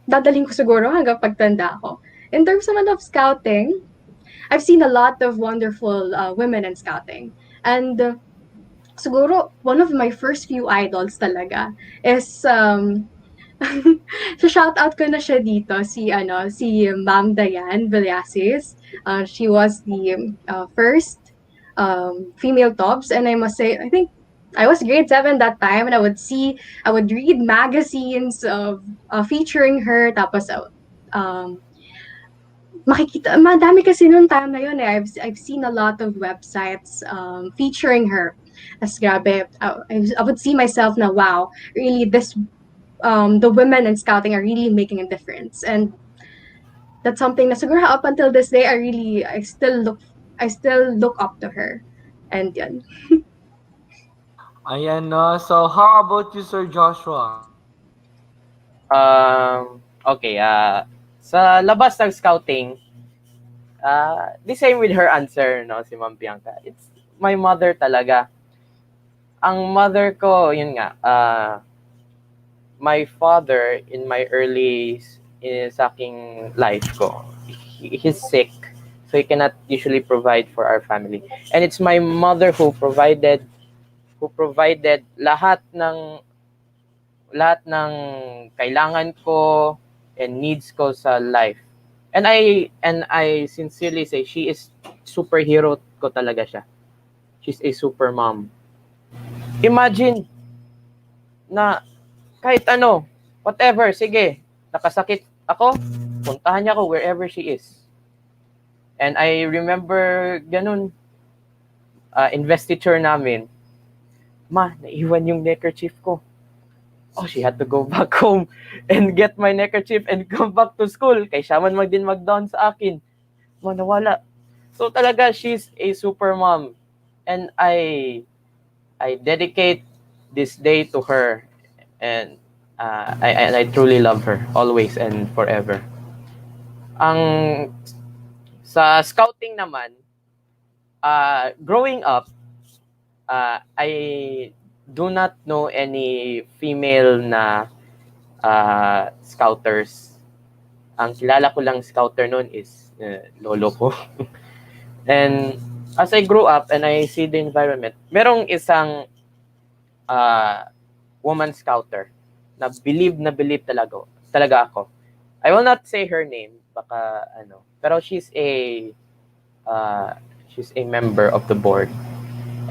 dadaling ko siguro hanggang pagtanda ko. In terms naman of scouting, I've seen a lot of wonderful women in scouting. And siguro, one of my first few idols talaga is so shout out ko na siya dito si Ma'am Diane Villasis. She was the first female tops, and I must say I think I was grade 7 that time, and I would read magazines of featuring her, tapos madami kasi noon time na yun eh. I've seen a lot of websites featuring her. As grabe, I would see myself na wow, really the women in scouting are really making a difference, and that's something na siguro up until this day I still look up to her, and yun. Ayan, no. So, how about you, Sir Joshua? Okay, sa labas ng scouting, the same with her answer, no, si Ma'am Bianca. It's my mother talaga. Ang mother ko, yun nga, my father in my early sa aking life ko, he's sick, so he cannot usually provide for our family. And it's my mother who provided lahat ng kailangan ko and needs ko sa life. And I sincerely say she is superhero ko talaga siya. She's a super mom. Imagine na kahit ano, whatever, sige, nakasakit ako, puntahan niya ako wherever she is. And I remember ganun, investiture namin, ma, naiwan yung neckerchief ko. Oh, she had to go back home and get my neckerchief and come back to school. Kay siya man mag-down sa akin. Nawala. So talaga, she's a super mom. And I dedicate this day to her. And I truly love her always and forever. Sa scouting naman, growing up, I do not know any female na scouters. Ang kilala ko lang scouter noon is lolo ko. And as I grew up and I see the environment, merong isang woman scouter na believe talaga ako. I will not say her name, baka pero she's a member of the board.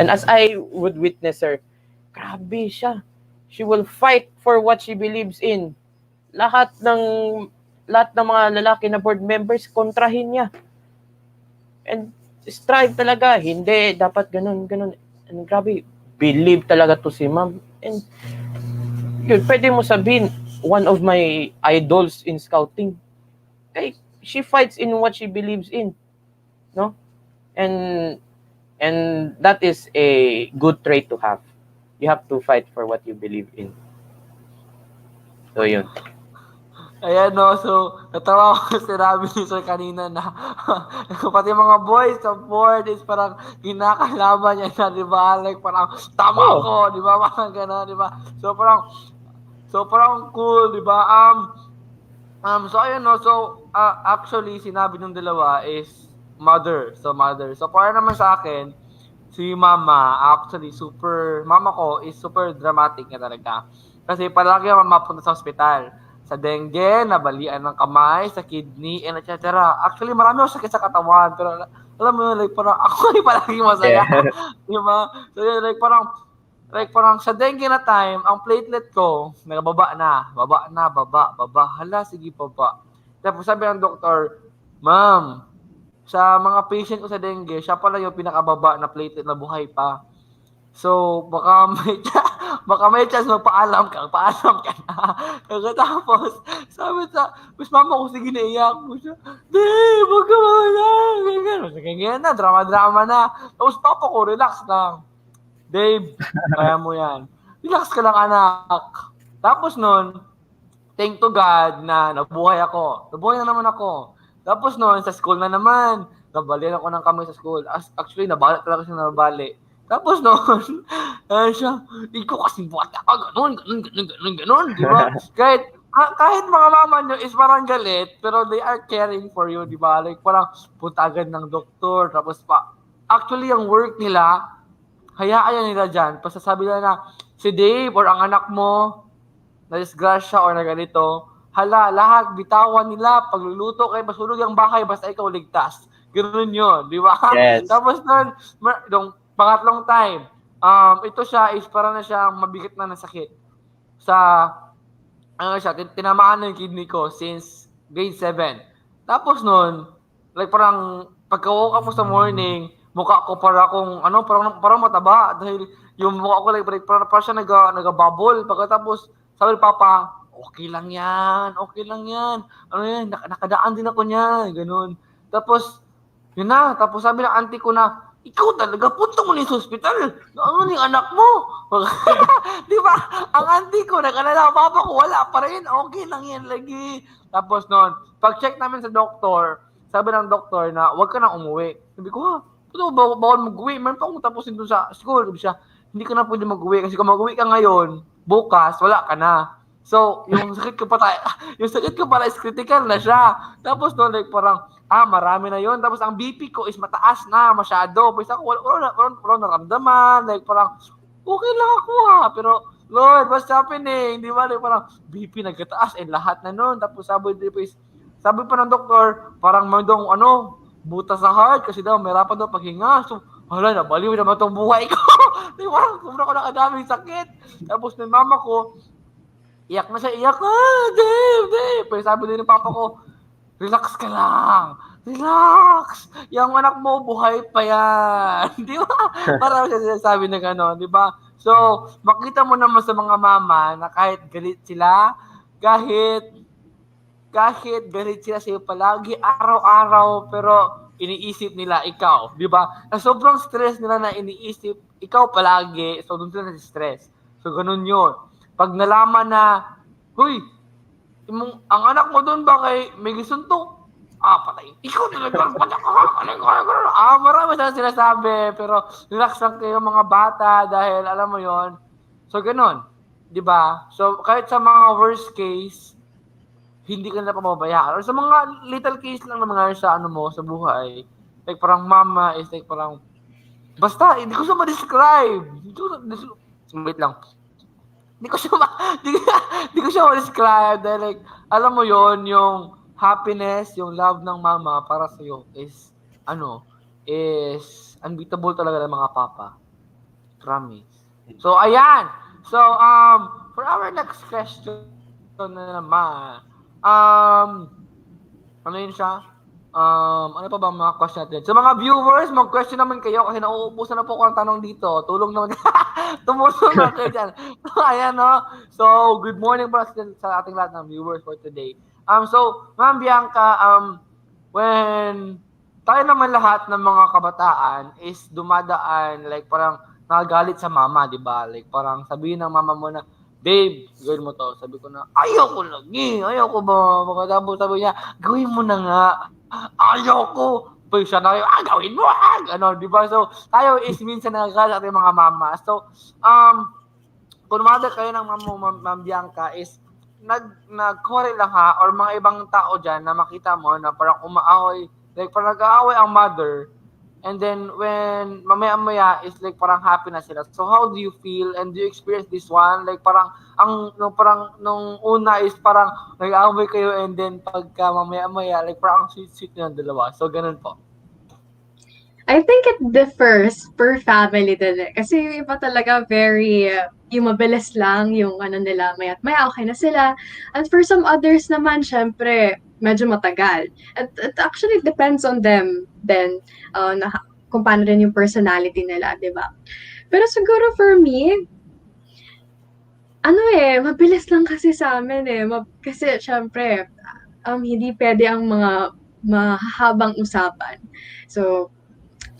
And as I would witness her, grabe siya. She will fight for what she believes in. Lahat ng mga lalaki na board members kontrahin niya. And strive talaga, hindi dapat ganun. And grabe, believe talaga to si ma'am. And yun, pwede mo sabihin, one of my idols in scouting. Kaya she fights in what she believes in, no? And that is a good trait to have. You have to fight for what you believe in. So yun. Ayan, no, so natawa ko sinabi ni Sir kanina na pati mga boys sa board is parang kinakalaban niya na, di ba? Like parang tama ko, di ba? Parang gano'n, di ba? So parang cool, di ba? So ayun, no, so actually sinabi ng dalawa is mother. So para naman sa akin, si mama, actually mama ko is super dramatic niya talaga. Kasi palagi ako mapunta sa ospital. Sa dengue, nabalian ng kamay, sa kidney, and etc. Actually, marami ako sakit sa katawan. Pero alam mo, like parang ako ay palagi masaya. Di ba? So yun, like parang sa dengue na time, ang platelet ko, nagababa na. Baba. Hala, sige baba. Tapos sabi ng doktor, ma'am, sa mga patient ko sa dengue, siya pala yung pinakababa na platelet na buhay pa. So, baka may chance magpaalam ka na. Tapos, sabi mas mama ko, sige, naiyak mo siya. Dave, wag ka wala. Ganyan na, drama na. Tapos, papa ko, relax lang. Dave, kaya mo yan. Relax ka lang, anak. Tapos nun, thank to God na nabuhay ako. Nabuhay na naman ako. Tapos noon, sa school na naman, nabalian ako ng kamay sa school. Actually, nabali talaga siya nabali. Tapos noon, siya, ikaw kasi bata ka, ganun, di ba? kahit mga mama nyo is parang galit, pero they are caring for you, di ba? Like, parang punta agad ng doktor, tapos actually, ang work nila, hayaan nila dyan. Pasasabi nila na, si Dave or ang anak mo, na-disgrasya or na ganito, hala, lahat, bitawan nila, pagluluto kayo, masulog ang bahay, basta ikaw ligtas. Ganoon yun, di ba? Yes. Tapos nung pangatlong time, ito siya is para na siya mabigat na nasakit. Tinamaan na yung kidney ko since grade 7. Tapos nun, like parang pagka-woke up ko sa morning, mukha ko parang mataba dahil yung mukha ko like parang siya nagabubble. Pagkatapos sabi ni Papa, okay lang yan. Ano yan, nakadaan din ako niya, ganun. Tapos sabi ng auntie ko na, ikaw talaga, punta mo sa hospital. Ano yung anak mo? Di ba? Ang auntie ko, nakalala, papa ko, wala pa rin. Okay lang yan lagi. Tapos noon, pag-check namin sa doktor, sabi ng doktor na, huwag ka na umuwi. Sabi ko, bawal mag-uwi. Meron pa akong tapusin doon sa school. Sabi siya, hindi ka na pwede mag-uwi. Kasi kung mag-uwi ka ngayon, bukas, wala ka na. So, yung sakit ko pala is critical na siya. Tapos noon, like parang, marami na yon. Tapos ang BP ko is mataas na, masyado. Pues ako, wala naramdaman. Like parang, okay lang ako Pero, Lord, what's happening? Di ba? Like parang, BP nagkataas and lahat na noon. Tapos sabi pa ng doktor, parang may daw buta sa heart kasi daw mayroon daw paghinga. So, nabaliw naman itong buhay ko. Di ba? Sobrang ko nakadaming sakit. Tapos ng mama ko, iyak na siya, Dave. Pero sabi din ng papa ko, relax ka lang. Relax. Yung anak mo, buhay pa yan. Di ba? Parang siya sinasabi na gano'n, di ba? So, makita mo naman sa mga mama na kahit galit sila, kahit galit sila sa'yo palagi, araw-araw, pero iniisip nila ikaw, di ba? Na sobrang stress nila na iniisip ikaw palagi, so doon sila na-stress. So, ganun yun. Pag nalaman na, huy, ang anak mo doon ba may gisuntok? Patay. Ikaw talaga, marami silang sinasabi, pero relax lang kayo mga bata dahil alam mo yon. So, ganun. Di ba? So, kahit sa mga worst case, hindi ka nila pababayaan. Or sa mga little case lang na mga sa ano mo, sa buhay, like parang mama is like parang, basta, hindi ko siya ma-describe. Wait lang. Hindi ko siya hindi ko siya ma-describe dahil like, alam mo yon yung happiness, yung love ng mama para sa iyo is unbeatable talaga ng mga papa. Promise. So ayan. So for our next question na naman, ano yun siya? Ano pa ba mga question natin? Sa mga viewers, mag-question naman kayo kasi nauubusan na po ako ng tanong dito. Tulong naman. Tumulong na kayo dyan. Ayan, no? So, good morning po sa ating lahat ng viewers for today. So, Ma'am Bianca, when tayo naman lahat ng mga kabataan is dumadaan, like parang nagagalit sa mama, di ba? Like parang sabihin ng mama mo na, babe, gawin mo to. Sabi ko na, ayoko lagi. Ayoko ba? Makatapos sabi niya, gawin mo na nga. Ayoko. Pag siya na, gawin mo. Di ba? So, tayo is minsan nagagalit ating mga mama. So, kung mother kayo ng Ma'am Bianca is, nag-quarrel lang ha, or mga ibang tao dyan na makita mo na parang umaaway, like parang nag-aaway ang mother, and then when mamaya-maya is like parang happy na sila. So how do you feel and do you experience this one? Like parang nung una is parang nag-aaway kayo and then pagka mamaya-maya like parang sweet-sweet ng dalawa. So ganun po. I think it differs per family din eh. Kasi yung iba talaga very, yung mabilis lang yung ano nila, maya't maya okay na sila. And for some others naman, syempre, medyo matagal. It actually depends on them then, kung paano din yung personality nila, di ba? Pero siguro for me, mabilis lang kasi sa amin eh. Kasi syempre, hindi pwede ang mga mahahabang usapan. So,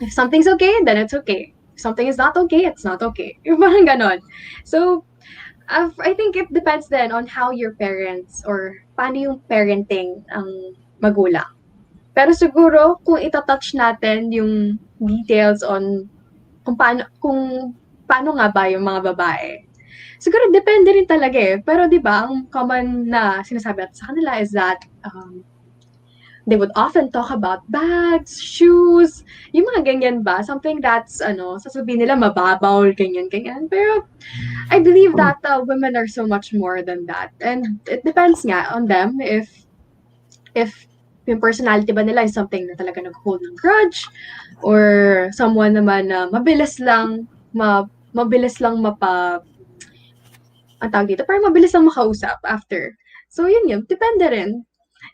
if something's okay, then it's okay. If something is not okay, it's not okay. Yung parang ganon. So, I think it depends then on how your parents or paano yung parenting ang magulang. Pero siguro, kung itatouch natin yung details on kung paano nga ba yung mga babae, siguro depende rin talaga eh. Pero di ba ang common na sinasabi natin sa kanila is that they would often talk about bags, shoes, yung mga ganyan ba? Something that's, sasabihin nila mababaw, ganyan. Pero, I believe that women are so much more than that. And it depends nga on them if yung personality ba nila is something na talaga nag-hold ng grudge or someone naman na mabilis lang ang tawag dito, parang mabilis lang makausap after. So, yun. Depende rin.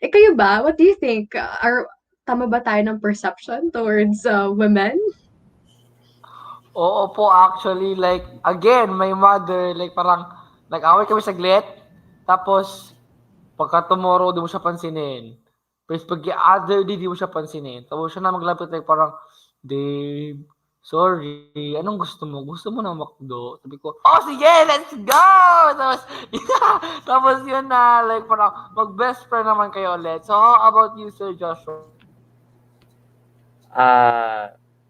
Kayo ba? What do you think? Tama ba tayo ng perception towards women? Oo po, actually, like, again, my mother, like, parang, nag-away kami saglit, tapos, pagka tomorrow, di mo siya pansinin. Tapos, pag other day, di mo siya pansinin. Tapos, siya na maglapit, like, parang, Dave, sorry, anong gusto mo? Gusto mo na McDo? Sabi ko, oh, sige, let's go! Tapos yun na, like, parang, mag-best friend naman kayo ulit. So, how about you, Sir Joshua?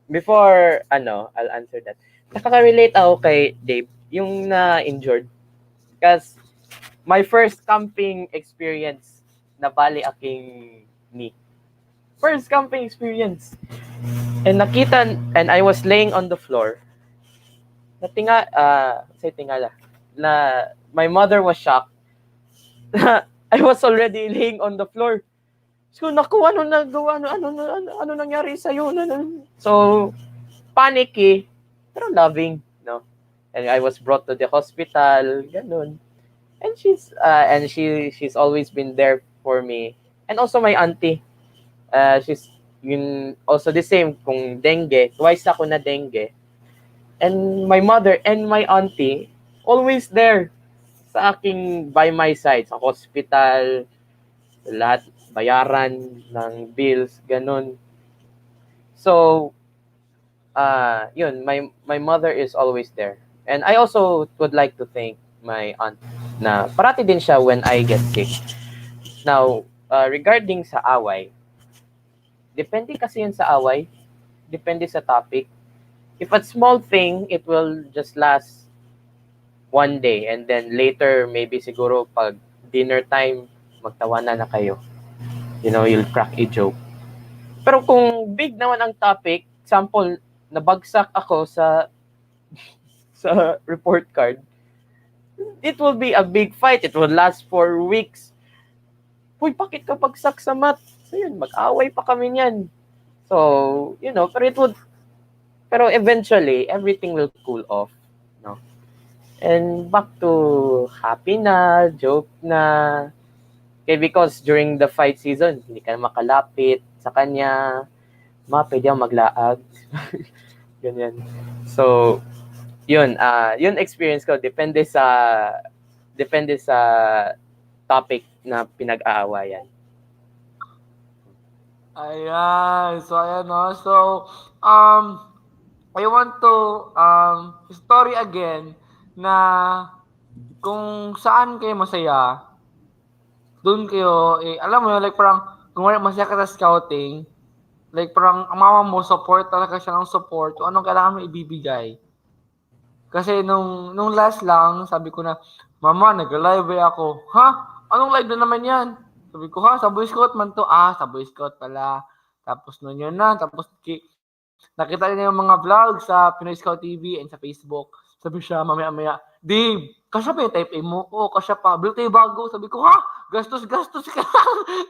Before, I'll answer that. Nakaka-relate ako kay Dave, yung na-injured. Because, my first camping experience, nabali aking knee. First camping experience. And I was laying on the floor. My mother was shocked. I was already laying on the floor. So, naku, ano nangyari sa'yo? So, panicky, pero loving, no? And I was brought to the hospital, ganun. And she's always been there for me. And also my auntie, she's also the same, kung dengue, twice ako na dengue. And my mother and my auntie, always there sa aking, by my side, sa hospital, lahat, bayaran ng bills, ganun. So, yun, my mother is always there. And I also would like to thank my aunt na parati din siya when I get sick. Now, regarding sa away, depende kasi yun sa away. Depende sa topic. If a small thing, it will just last one day. And then later, maybe siguro pag dinner time, magtawanan na kayo. You'll crack a joke. Pero kung big naman ang topic, example, nabagsak ako sa report card, it will be a big fight. It will last for weeks. Uy, bakit ka bagsak sa math? So yun, mag-away pa kami niyan. So, pero eventually, everything will cool off. No? And back to happy na, joke na. Okay, because during the fight season, hindi ka na makalapit sa kanya. Pwede ako maglaag. Ganyan. So, yun experience ko. Depende sa topic na pinag-aawayan. Ayan. So, ayan, no? So, I want to story again na kung saan kayo masaya, doon kayo, alam mo yun, like parang, kung masaya ka sa scouting, like parang, ang mama mo, support talaga siya ng support, kung anong kailangan mo ibibigay. Kasi nung last lang, sabi ko na, Mama, nag-live ako. Ha? Anong live na naman yan? Sabi ko, ha? Sa Boy Scout man to. Sa Boy Scout pala. Tapos nun yun na. Tapos nakita niya yung mga vlog sa Pinoy Scout TV and sa Facebook. Sabi siya, mamaya-maya, Dave, kasya pa yung type A mo? Oo, kasya pa. Bill tayo bago. Sabi ko, ha? Gastos ka.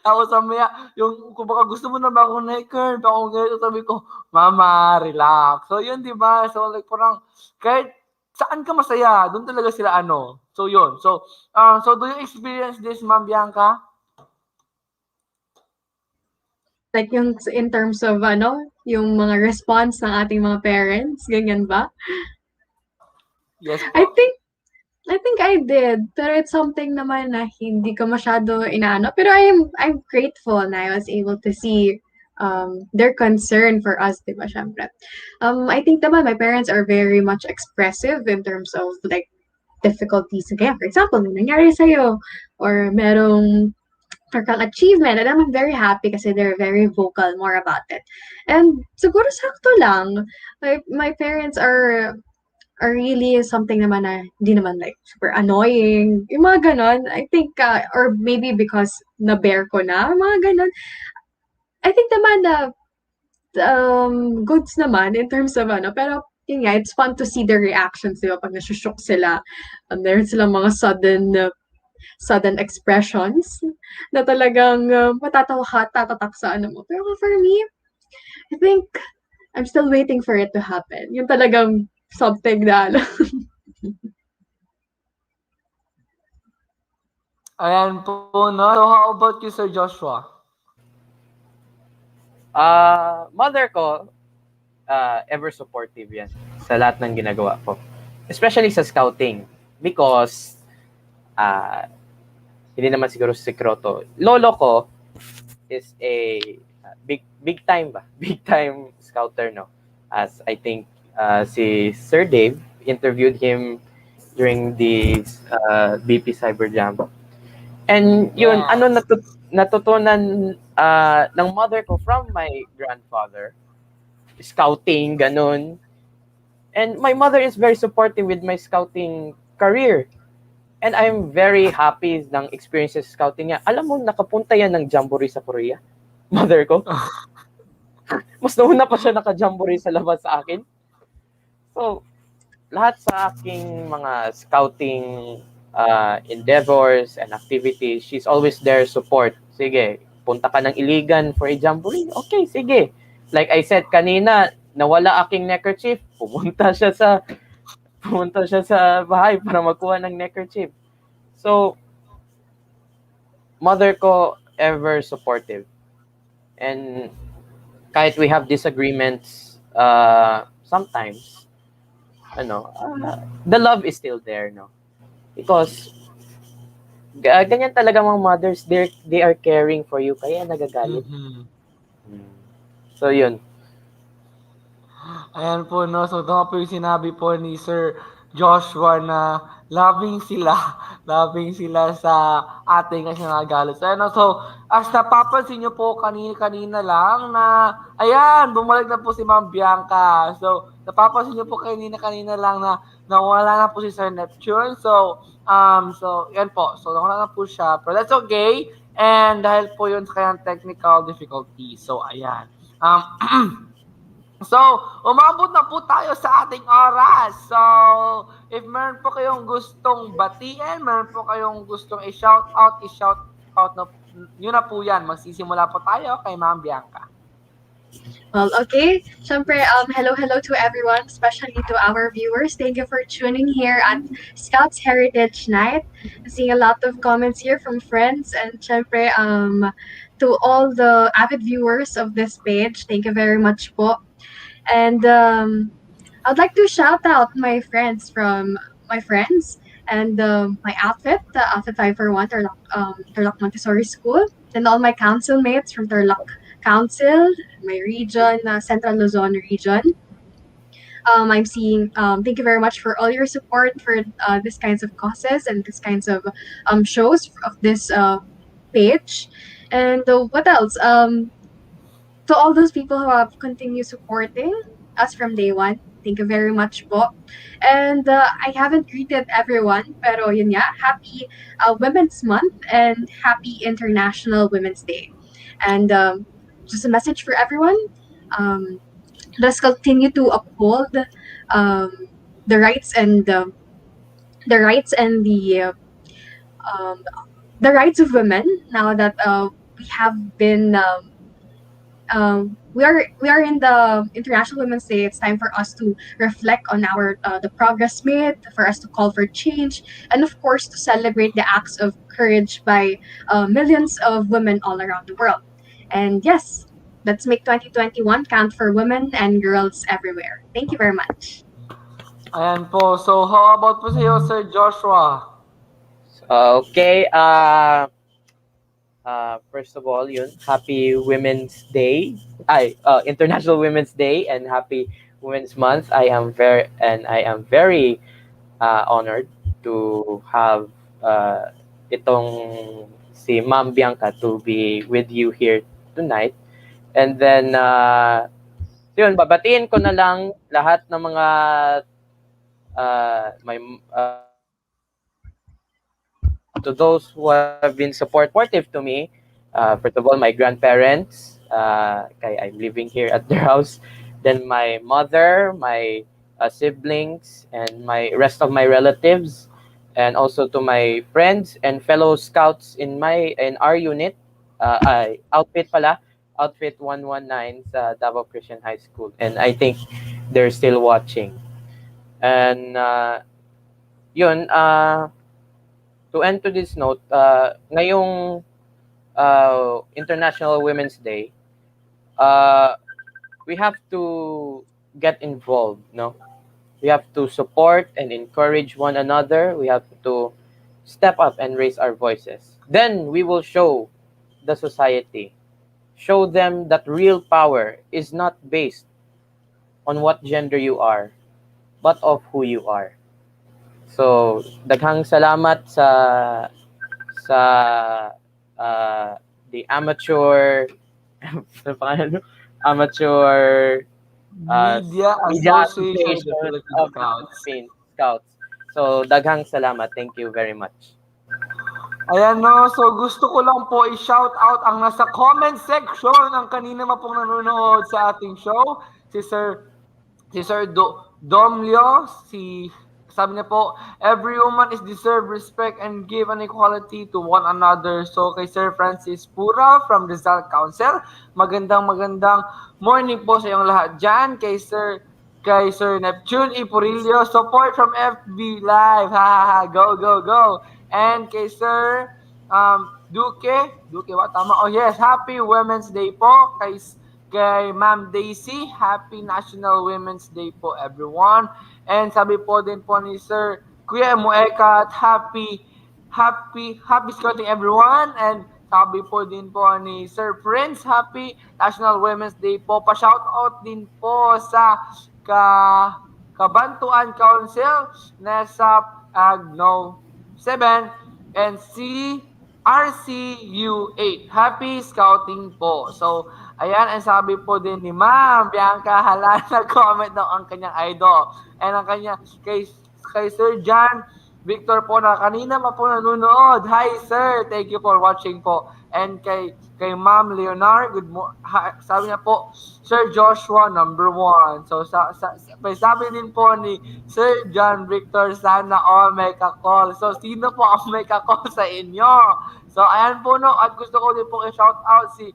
Tapos mamaya, kung baka gusto mo na ba akong necker, sabi ko, Mama, relax. So yun, di ba? So like parang, kahit saan ka masaya, doon talaga sila So yun. So do you experience this, Ma'am Bianca? Like yung in terms of yung mga response ng ating mga parents, ganyan ba? Yes po. I think I did, pero it's something naman na hindi ko masyado inaano. Pero I'm grateful na I was able to see their concern for us, di ba, syempre. I think naman my parents are very much expressive in terms of like difficulties. Kaya, for example, may nangyari sa'yo or merong kang achievement, and I'm very happy kasi they're very vocal more about it. And siguro sakto lang, my parents are really something naman na hindi naman like super annoying. Yung mga ganon, I think, or maybe because na-bear ko na, mga ganon. I think naman na goods naman in terms of pero yun nga, it's fun to see their reactions, di ba, pag nasushock sila. Meron silang mga sudden expressions na talagang matatawa ka, tatatak sa mo. Pero for me, I think I'm still waiting for it to happen. Yung talagang something na Ayan po, no? So how about you, Sir Joshua? Mother ko, ever supportive yan sa lahat ng ginagawa ko. Especially sa scouting. Because, hindi naman siguro sikreto. Lolo ko is a big time scouter, no? As I think si Sir Dave interviewed him during the BP Cyber Jam. And yun, natutunan ng mother ko from my grandfather. Scouting, ganun. And my mother is very supportive with my scouting career. And I'm very happy ng experiences scouting niya. Alam mo, nakapunta yan ng jamboree sa Korea. Mother ko. Mas nauna pa siya naka-jamboree sa labas sa akin. So, lahat sa aking mga scouting endeavors and activities, she's always there support. Sige, punta ka ng Iligan for a jamboree. Okay, sige. Like I said kanina, nawala aking neckerchief. Pumunta siya sa bahay para magkuha ng neckerchief. So, mother ko ever supportive. And kahit we have disagreements sometimes, the love is still there, no? Because ganyan talaga mga mothers, they are caring for you, kaya nagagalit. So, yun. Ayan po, no? So, ito nga po yung sinabi po ni Sir Joshua na loving sila sa ating kasi nagagalit. So, as napapansin nyo po kanina lang na, ayan, bumalik na po si Ma'am Bianca. So, napapansin nyo po kanina lang na nawala na po si Sir Neptune. So, yan po. So, nawala na po siya. But that's okay. And dahil po yun sa kanyang technical difficulty. So, ayan. So, umabot na po tayo sa ating oras. So, if meron po kayong gustong batiin, meron po kayong gustong i-shout out na, yun na po yan. Magsisimula po tayo kay Ma'am Bianca. Well, okay. Syempre, hello to everyone, especially to our viewers. Thank you for tuning here at Scouts Heritage Night. I'm seeing a lot of comments here from friends, and syempre, to all the avid viewers of this page, thank you very much po. And I'd like to shout out my friends and my outfit, the Outfit 541 Turlock Montessori School, and all my council mates from Turlock Council, my region, Central Luzon region. I'm seeing, thank you very much for all your support for these kinds of causes and these kinds of shows of this page. And what else? To all those people who have continued supporting us from day one, thank you very much po. And I haven't greeted everyone, pero yun nga, happy Women's Month and happy International Women's Day. And just a message for everyone, let's continue to uphold the rights and the rights of women now that we have been we are in the International Women's Day. It's time for us to reflect on our the progress made, for us to call for change, and of course to celebrate the acts of courage by millions of women all around the world. And yes, let's make 2021 count for women and girls everywhere. Thank you very much. Ayan po. So, how about po sa'yo, Sir Joshua? Okay. First of all, Happy Women's Day. International Women's Day and Happy Women's Month. I am very honored to have itong si Ma'am Bianca to be with you here tonight. And then babatiin ko na lang lahat ng mga to those who have been supportive to me. First of all, my grandparents. I'm living here at their house. Then my mother, my siblings, and my rest of my relatives, and also to my friends and fellow scouts in our unit. Outfit 119 sa Davao Christian High School, and I think they're still watching. And to end to this note, ngayong International Women's Day, we have to get involved, no? We have to support and encourage one another. We have to step up and raise our voices. Then we will show the society, show them that real power is not based on what gender you are, but of who you are. So, daghang salamat sa the amateur Media Association of Philippine Scouts. So, daghang salamat. Thank you very much. Ayan no, so gusto ko lang po i-shout out ang nasa comment section ang kanina pong nanonood sa ating show, si Sir Domlio, sabi niya po, every woman is deserve respect and give an equality to one another. So kay Sir Francis Pura from Rizal Council, magandang morning po sa iyong lahat dyan. Kay Sir Neptune Ipurillo, support from FB Live. Go. And kay Sir Duque, what tama? Oh yes, happy Women's Day po. Kay Ma'am Daisy, happy National Women's Day po everyone. And sabi po din po ni Sir Kuya Muekat, happy scouting everyone. And sabi po din po ni Sir Prince, happy National Women's Day po. Pa-shout out din po sa Kabantuan Council, Nesap Agno 7 and RCU8. Happy scouting po. So, ayan, ang sabi po din ni Ma'am Bianca Hala na comment daw ang kanyang idol. And ang kanya, kay Sir John Victor po na kanina pa po nanonood. Hi sir, thank you for watching po. And kay Ma'am Leonard, good morning. Sabi niya po, Sir Joshua number 1. So may sabi din po ni Sir John Victor, sana all may ka-call. So sino po ang may ka-call sa inyo? So ayan po no, at gusto ko din po i-shout out si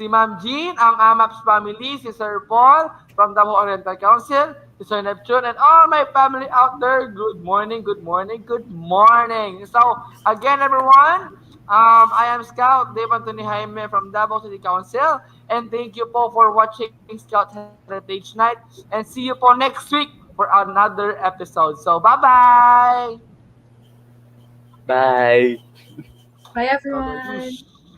Ma'am Jean, ang AMAPS family, si Sir Paul from the Oriental Council, si Sir Neptune, and all my family out there. Good morning, good morning, good morning. So, again, everyone, I am Scout Dave Anthony Jaime from Davao City Council, and thank you po for watching Scout Heritage Night, and see you po next week for another episode. So, bye-bye! Bye! Bye, everyone.